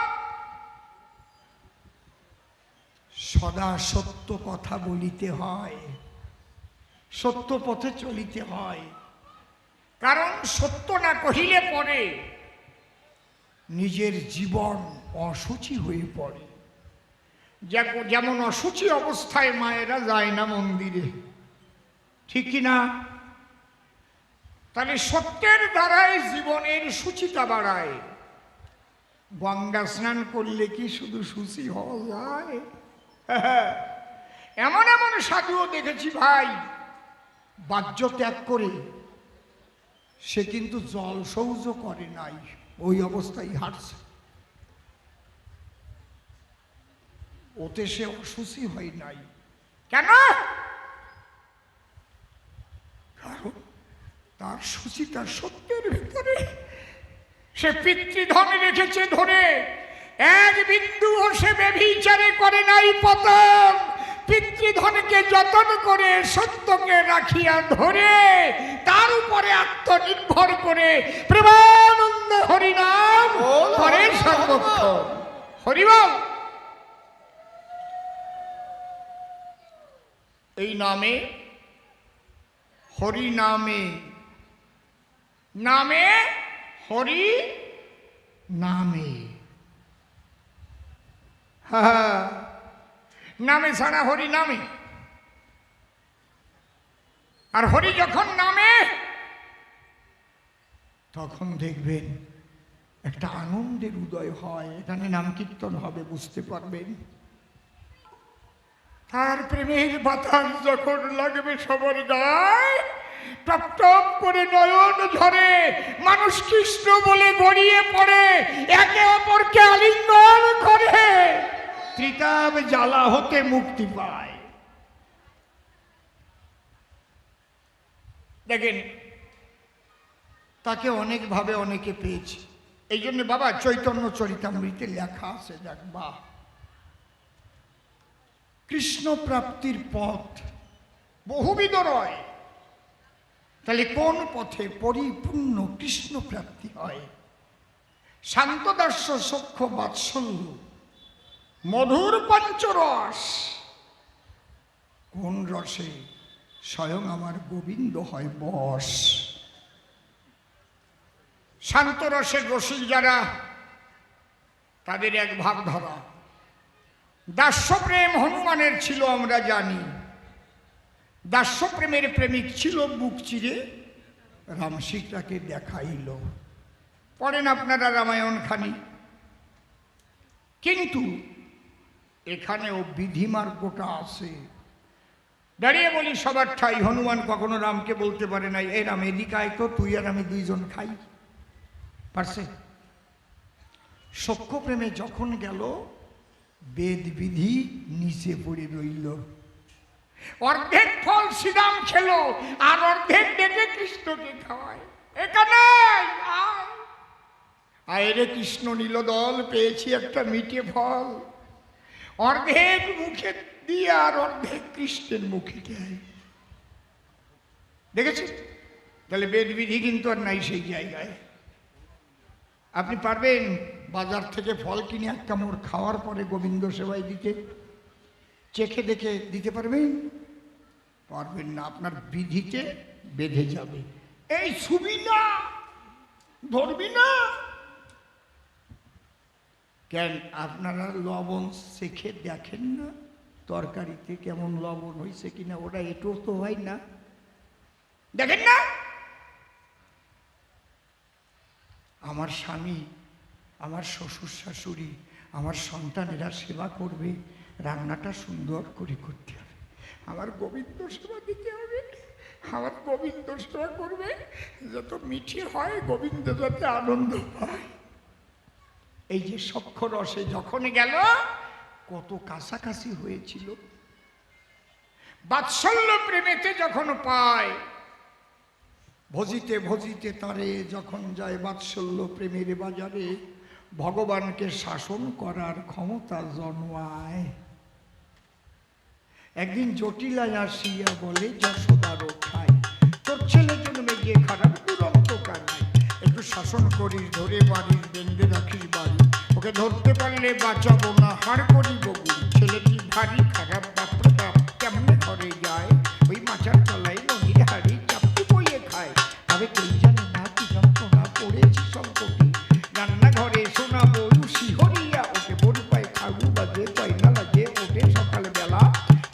সদা সত্য কথা বলিতে হয়, সত্য পথে চলিতে হয়। কারণ সত্য না কহিলে পরে নিজের জীবন অসুচি হয়ে পড়ে। যেমন অসুচি অবস্থায় মায়েরা যায় না মন্দিরে, ঠিক কি না? তাহলে সত্যের দ্বারাই জীবনের সূচিতা বাড়ায়। গঙ্গা স্নান করলে কি শুধু শুচি হওয়া যায়? এমন এমন সাধুও দেখেছি ভাই, বাহ্য ত্যাগ করে সে কিন্তু জল শৌচ করে নাই, ওই অবস্থায় হাঁটছে, ওতে সে অসুচি হয় নাই। কেন? কারণ তার সূচিতা সত্যের ভিতরে। সে পিতৃধন রেখেছে ধরে, এক বিন্দুও সে ব্যভিচারে করে নাই পতন। পিতৃধনকে যতন করে সত্যকে রাখিয়া ধরে, তার উপরে আত্মনির্ভর করে প্রেমানন্দ হরিনাম করে সর্বক্ষণ। হরিবল। এই নামে, হরি নামে, নামে হরি নামে, নামে ছাড়া হরি নামে। আর হরি যখন নামে, তখন দেখবেন একটা আনন্দের উদয় হয়। এখানে নাম কীর্তন হবে, বুঝতে পারবেন। তার প্রেমের বাতাস যখন লাগবে সবার গায়ে, টপ টপ করে নয়ন ঝরে, মানুষ কৃষ্ণ বলে গড়িয়ে পড়ে, একে অপরকে আলিঙ্গন করে, ত্রিতাপ জ্বালা হতে মুক্তি পায়। দেখেন, তাকে অনেকভাবে অনেকে পেয়েছে। এই জন্য বাবা চৈতন্য চরিতামৃতে লেখা আছে, দেখবা কৃষ্ণ প্রাপ্তির পথ বহুবিধ রয়। তাহলে কোন পথে পরিপূর্ণ কৃষ্ণ প্রাপ্তি হয়? শান্তদাস্য সখ্য বাৎসল্য মধুর পঞ্চরস, কোন রসে স্বয়ং আমার গোবিন্দ হয় বশ। শান্ত রসের রসিক যারা, তাদের এক ভাব ধরা। দাস্যপ্রেম হনুমানের ছিল আমরা জানি, দাস্যপ্রেমের প্রেমিক ছিল বুক চিরে রামসীতাকে দেখাইল। পড়েন আপনারা রামায়ণ খানি। কিন্তু এখানেও বিধিমার্গটা আছে। দাঁড়িয়ে বলি সবার ঠাই, হনুমান কখনো রামকে বলতে পারে নাই, এই রাম এদিকে আয় তো, তুই আর আমি দুইজন খাই, পারছে? সখ্য প্রেমে যখন গেল, বেদ বিধি নিচে পড়ে রইল। অর্ধেক ফল শ্রীরাম খেলো, আর অর্ধেক ডেকে কৃষ্ণকে খাওয়ায়। এখানে আয়রে কৃষ্ণ নীলদল, পেয়েছি একটা মিঠে ফল, অর্ধেক মুখে দিয়ে আর অর্ধেক কৃষ্ণের মুখে দেয়। দেখেছেন? তাহলে বেদবিধি কিন্তু আর নাই সেই জায়গায়। আপনি পারবেন বাজার থেকে ফল কিনে এক কামড় খাওয়ার পরে গোবিন্দ সেবায় দিতে? চেখে দেখে দিতে পারবেন? পারবেন না, আপনার বিধিতে বেঁধে যাবে। এই ছুবি না, ধরবি না কেন? আপনারা লবণ চেখে দেখেন না তরকারিতে কেমন লবণ হয়েছে কিনা? ওটা এটু তো হয় না, দেখেন না? আমার স্বামী, আমার শ্বশুর শাশুড়ি, আমার সন্তানেরা সেবা করবে, রান্নাটা সুন্দর করে করতে হবে, আমার গোবিন্দ সেবা দিতে হবে, আমার গোবিন্দ সেবা করবে, যত মিঠি হয় গোবিন্দ যাতে আনন্দ হয়। এই যে সখ্য রসে যখন গেল, কত কাছাকাছি হয়েছিল। বাৎসল্য প্রেমেতে যখন পায়, ভজিতে ভজিতে তারে যখন যায় বাৎসল্য প্রেমের বাজারে, ভগবানকে শাসন করার ক্ষমতা জন্মায়। একদিন জটিলায় আসিয়া বলে, যশোদার খাই, তোর ছেলে জন্মে গিয়ে খারাপ দুরন্ত কারণে, একটু শাসন করিস, ধরে বাড়ির বেঁধে রাখিস বাড়ি, ওকে ধরতে পারলে বাঁচাবো না, হাড় করিব গুলি, ছেলেটি ভারী খারাপ, বাপরে বাপ কেমনে ঘরে যায়, ওই মাচার তলায় নদীর হাড়ি চাপটি বইয়ে খায়, তবে কেউ জানে না কি যন্ত্রণা পড়েছি সংকটে, রান্নাঘরে শোনা বউ শিহরিয়া ওকে বড় পায়, খাগু বাজে পয়না লাগে, ওঠে সকালে বেলা,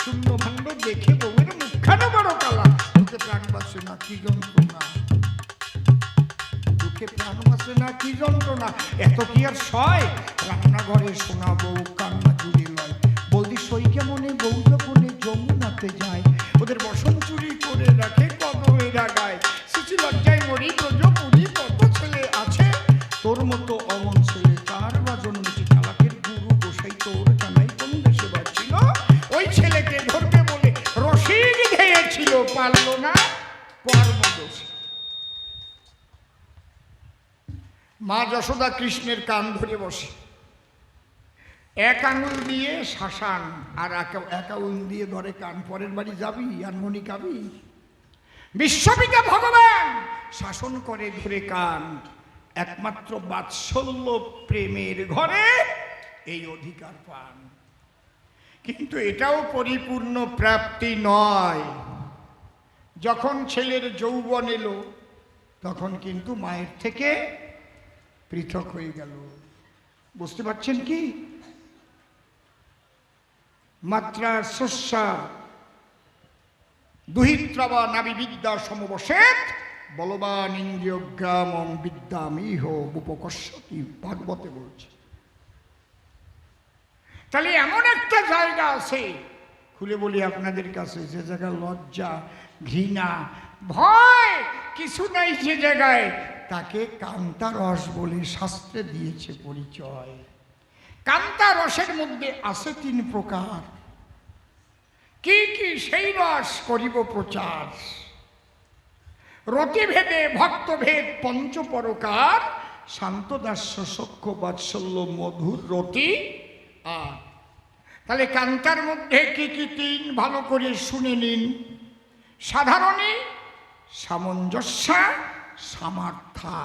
শূন্য ভাণ্ড দেখে বউয়ের মুখখানা বড় কালা, ওকে প্রাণ বাঁচে না কি যন্ত্রণা, দুঃখে প্রাণ বাঁচে না কি যন্ত্রণা, এত কি আর সয়, রান্নাঘরে শোনা বউ কান্না জুড়ে লয়, বৌদি সই কেমনে বউ যখন যমুনাতে যায়, ওদের বসন চুরি করে রাখে কদমেরা গায়, সিচি লজ্জায় মরি ব্রজপুরি, কত ছেলে আছে তোর মতো অমন ছেলে, তার বা জন্মেছে চালাকের গুরু গোসাই, তোর কানাই কোন দেশে বাঁচছিল, ওই ছেলেকে ধরবে বলে রশিদ ঘেয়েছিল, পারল না, কর্মদোষী। মা যশোদা কৃষ্ণের কান ধরে বসে, এক আঙুল দিয়ে শাসান আর এক আঙুল দিয়ে ধরে কান, পরের বাড়ি যাবি আর মনি খাবি? বিশ্বপিতা ভগবান শাসন করে ধরে কান, একমাত্র বাৎসল্য প্রেমের ঘরে এই অধিকার পান। কিন্তু এটাও পরিপূর্ণ প্রাপ্তি নয়। যখন ছেলের যৌবন এলো, তখন কিন্তু মায়ের থেকে পৃথক হয়ে গেল। বুঝতে পারছেন কি? মাত্রা শস্যা দুহিত্রবা নাবি বিদ্যা সমবশেত, বলবান ইন্দ্রিয় গ্রামং বিদ্যামিহ উপকর্ষতি, ভাগবতে বলছে। তাহলে এমন একটা জায়গা আছে, খুলে বলি আপনাদের কাছে, যে জায়গায় লজ্জা, ঘৃণা, ভয় কিছু নাই, যে জায়গায় তাকে কান্তা রস বলে শাস্ত্রে দিয়েছে পরিচয়। কান্তা রসের মধ্যে আছে 3 প্রকার। কি কি সেই রস করিব প্রচার, রতিভেদে ভক্তভেদ পঞ্চপরকার, শান্তদাস্য সখ্য বাৎসল্য মধুর রতি আর। তাহলে কান্তার মধ্যে কি কি 3 ভালো করে শুনে নিন। সাধারণী, সামঞ্জস্যা, সামার্থা,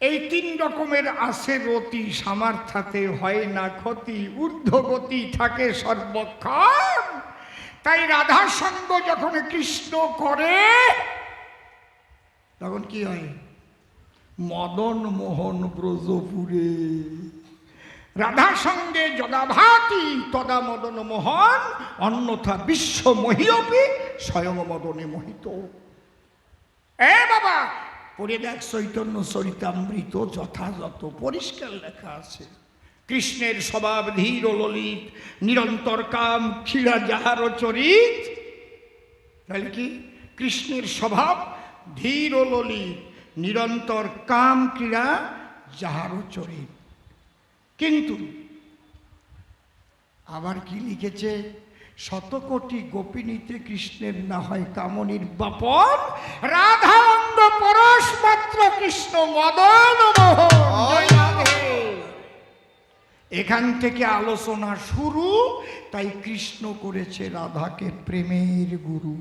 এই 3 রকমের আছে রতি। সামার্থাতে হয় না ক্ষতি, ঊর্ধ্বগতি থাকে সর্বক্ষণ। তাই রাধার সঙ্গ যখন কৃষ্ণ করে, তখন কি হয়? মদন মোহন ব্রজপুরে। রাধার সঙ্গে যদা ভাতি তদা মদন মোহন, অন্যথা বিশ্ব মহিয়পি স্বয়ং মদনে মোহিত। এ বাবা, পড়ে দেখ চৈতন্য চরিতামৃত, যথাযথ পরিষ্কার লেখা আছে। কৃষ্ণের স্বভাব ধীর ও ললিত, নিরন্তর কাম ক্ষীরা যাহার চরিত। তাহলে কি? কৃষ্ণের স্বভাব ধীর ও ললিত, নিরন্তর কাম ক্রীড়া যাহার চরিত। কিন্তু আবার কি লিখেছে? 100 কোটি গোপিনীতে কৃষ্ণের না হয় কামনির বাপন, রাধা অঙ্গ আনন্দ পরশ মাত্র কৃষ্ণ মদন মোহন। জয় রাধে। এখান থেকে আলোচনা শুরু। তাই কৃষ্ণ করেছে রাধাকে প্রেমের গুরু।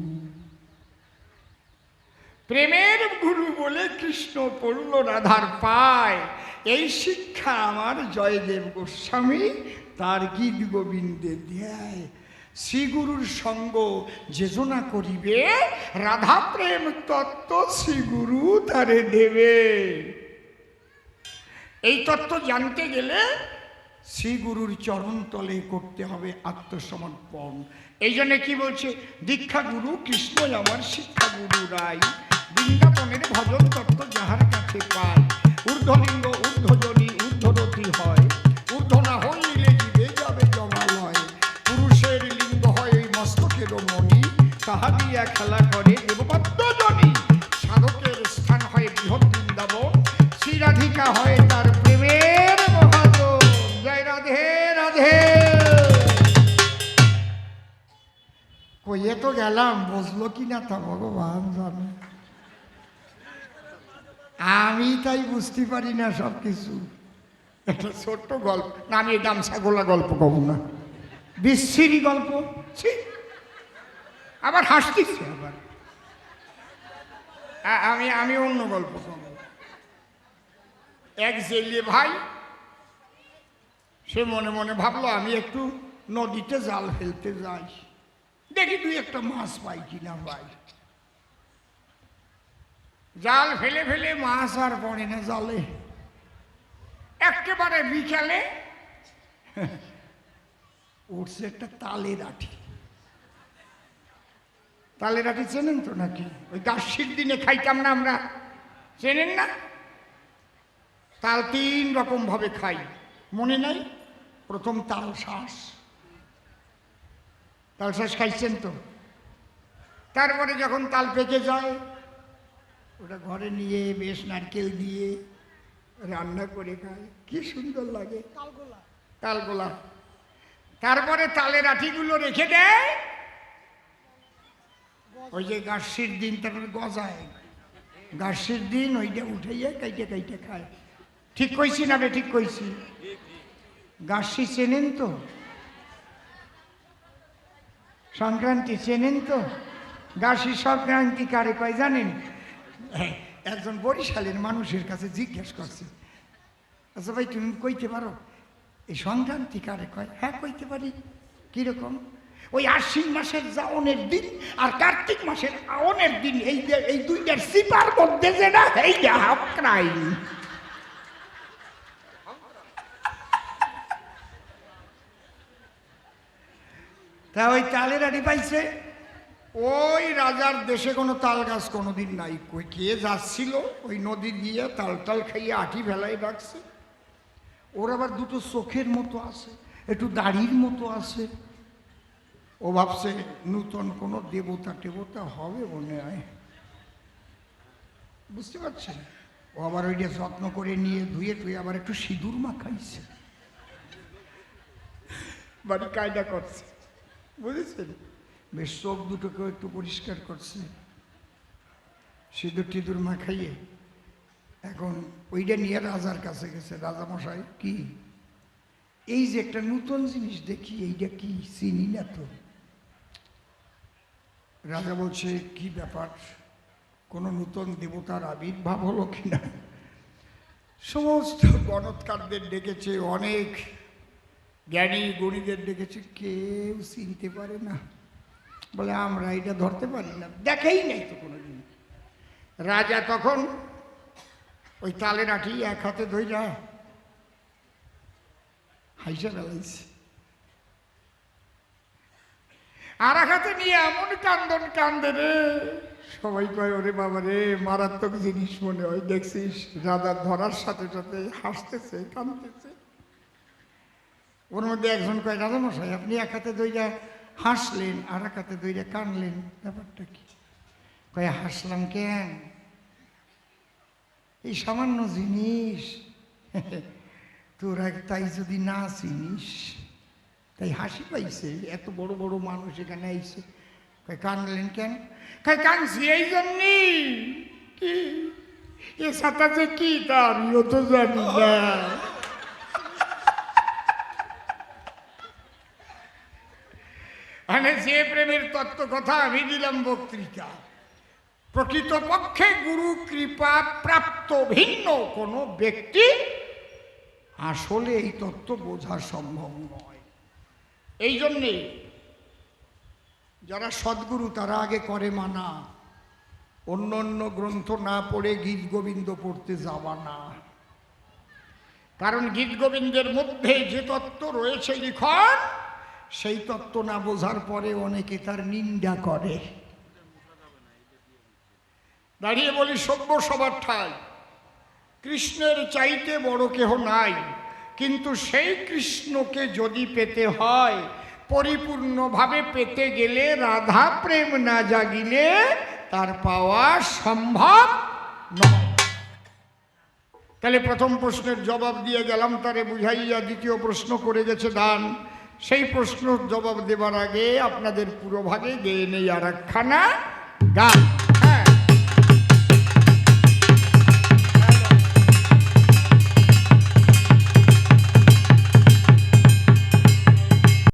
প্রেমের গুরু বলে কৃষ্ণ পড়ল রাধার পায়। এই শিক্ষা আমার জয়দেব গোস্বামী তার গীত গোবিন্দে দেয়। শ্রীগুরুর সঙ্গ যেজনা করিবে, রাধা প্রেম তত্ত্ব শ্রীগুরু তারে দেবে। এই তত্ত্ব জানতে গেলে শ্রীগুরুর চরণতলে করতে হবে আত্মসমর্পণ। এই জন্য কি বলছে, দীক্ষা গুরু কৃষ্ণই আমার শিক্ষা গুরু রাই, বৃন্দাবনের ভজন তত্ত্ব যাহার কাছে পায়। ঊর্ধ্বলিঙ্গ ঊর্ধ্বজনী ঊর্ধ্বরতি হয়, ঊর্ধ্ব না হইলে জীবে যাবে জমালয়। পুরুষের লিঙ্গ হয় ওই মস্তকের মণি, তাহা দিয়া খেলা করে দেবপদ্মজনী। সাধকের স্থান হয় বৃহৎ বৃন্দাবন, শ্রীরাধিকা হয় তার প্রেমের মহাজন। জয় রাধে রাধে। কইয়ে তো গেলাম, বুঝলো কিনা তা ভগবান জানে। আমি তাই বুঝতে পারি না সব কিছু। একটা ছোট্ট গল্প না, আমি এই গামছাগোলা গল্প কব না, বিশ্রী গল্প। ছি, আবার হাসতেছি। আবার আমি অন্য গল্প কব। এক জেলে ভাই, সে মনে মনে ভাবলো আমি একটু নদীতে জাল ফেলতে যাই, দেখি তুই একটা মাছ পাই কিনা পাই। জাল ফেলে ফেলে মাছ আর পড়ে না জালে। একেবারে বিকালে উঠছে একটা তালের আঠি। তালের আঠি চেনেন তো নাকি? ওই গাছের দিনে খাইতাম না আমরা, চেনেন না? তাল 3 রকম ভাবে খাই, মনে নাই? প্রথম তাল শ্বাস, তাল শ্বাস খাইছেন তো? তারপরে যখন তাল পেকে যায়, ওটা ঘরে নিয়ে বেশ নারকেল দিয়ে রান্না করে খায়, কি সুন্দর লাগে। তালগোলা। তারপরে তালের আঠিগুলো রেখে দেয়, ওই যে গাছের দিন তারপরে গজায়, গাছের দিন ওইটা উঠাইয়া কাইটে কাইটে খায়। ঠিক কইছি না বে? ঠিক কইছি? গাছি চেনেন তো? সংক্রান্তি চেনেন তো? গাছি সংক্রান্তি কারে কয় জানেন? একজন বরিশালের মানুষের কাছে জিজ্ঞেস করছে, আচ্ছা ভাই তুমি কইতে পারো এই সংক্রান্তি কারে কয়? হ্যাঁ কইতে পারি। কিরকম? ওই আশ্বিন মাসের জাওনের দিন আর কার্তিক মাসের আওনের দিন, এই দুইটার সিপার মধ্যে যেটা, এইটা হাফক্রাই। তা ওই তালের আড়ি পাইছে। ওই রাজার দেশে কোনো তাল গাছ কোনোদিন নাই। কই কে যাচ্ছিল ওই নদী দিয়ে তাল টাল খাইয়ে আঠি ভেলাই রাখছে। ওর আবার দুটো চোখের মতো আছে, একটু দাড়ির মতো আছে। ও ভাবছে নূতন কোনো দেবতা টেবতা হবে মনে হয়, বুঝতে পারছেন? ও আবার ওইটা যত্ন করে নিয়ে ধুয়ে টুয়ে আবার একটু সিঁদুর মাখাইছে, বাড়ি কায়দা করছে, বুঝেছেন? বেশ চোখ দুটোকেও একটু পরিষ্কার করছে, সিঁদুর টিঁদুর মাখাইয়ে এখন ওইটা নিয়ে রাজার কাছে গেছে। রাজা মশাই, কি এই যে একটা নূতন জিনিস দেখি, এইটা কি চিনি না তো। রাজা বলছে, কি ব্যাপার, কোনো নূতন দেবতার আবির্ভাব হলো কিনা? সমস্ত গণৎকারদের ডেকেছে, অনেক জ্ঞানী গুণীদের ডেকেছে, কেউ চিনতে পারে না। বলে আমরা এটা ধরতে পারি না, দেখেই নাই তো কোনোদিন। রাজা তখন ওই তালের আঠি এক হাতে ধইরা হাইসা বেলাইছে, আর এক হাতে নিয়ে এমন কান্দন কান্দে রে, সবাই কয় ওরে বাবা রে, মারাত্মক জিনিস মনে হয়। দেখছিস রাজা ধরার সাথে সাথে হাসতেছে কাঁদতেছে। ওর মধ্যে একজন কয়, রাজা মশাই আপনি এক হাতে ধইরা হাসলেন আর এক হাতে ধইরা কানলেন, ব্যাপারটা কি? কয় হাসলাম কেন, এই সামান্য জিনিস তোরা তাই যদি না চিনিস, তাই হাসি পাইছে, এত বড় বড় মানুষ এখানে আইছে। কয় কানলেন কেন? কয় কানছি এই জন্যই কি এ সাঁতাতে কি তা আমিও তো জানি না। মানে যে প্রেমের তত্ত্ব কথা আমি দিলাম বক্তৃতা, প্রকৃতপক্ষে গুরু কৃপা প্রাপ্ত ভিন্ন কোনো ব্যক্তি আসলে এই তত্ত্ব বোঝা সম্ভব নয়। এই জন্যে যারা সদ্গুরু তারা আগে করে মানা, অন্য অন্য গ্রন্থ না পড়ে গীত গোবিন্দ পড়তে যাবা না। কারণ গীত গোবিন্দের মধ্যে যে তত্ত্ব রয়েছে লিখন, সেই তত্ত্ব না বোঝার পরে অনেকে তার নিন্দা করে। দাঁড়িয়ে বলি, সভ্য সবার ঠাই, কৃষ্ণের চাইতে বড় কেহ নাই, কিন্তু সেই কৃষ্ণকে যদি পেতে হয়, পরিপূর্ণভাবে পেতে গেলে রাধা প্রেম না জাগিলে তার পাওয়া সম্ভব নয়। তাহলে প্রথম প্রশ্নের জবাব দিয়ে গেলাম, তারে বুঝাইয়া দ্বিতীয় প্রশ্ন করে গেছে দান। সেই প্রশ্ন জবাব দেবার আগে আপনাদের পুরো ভাগে গেয়ে নেই আর একখানা গান।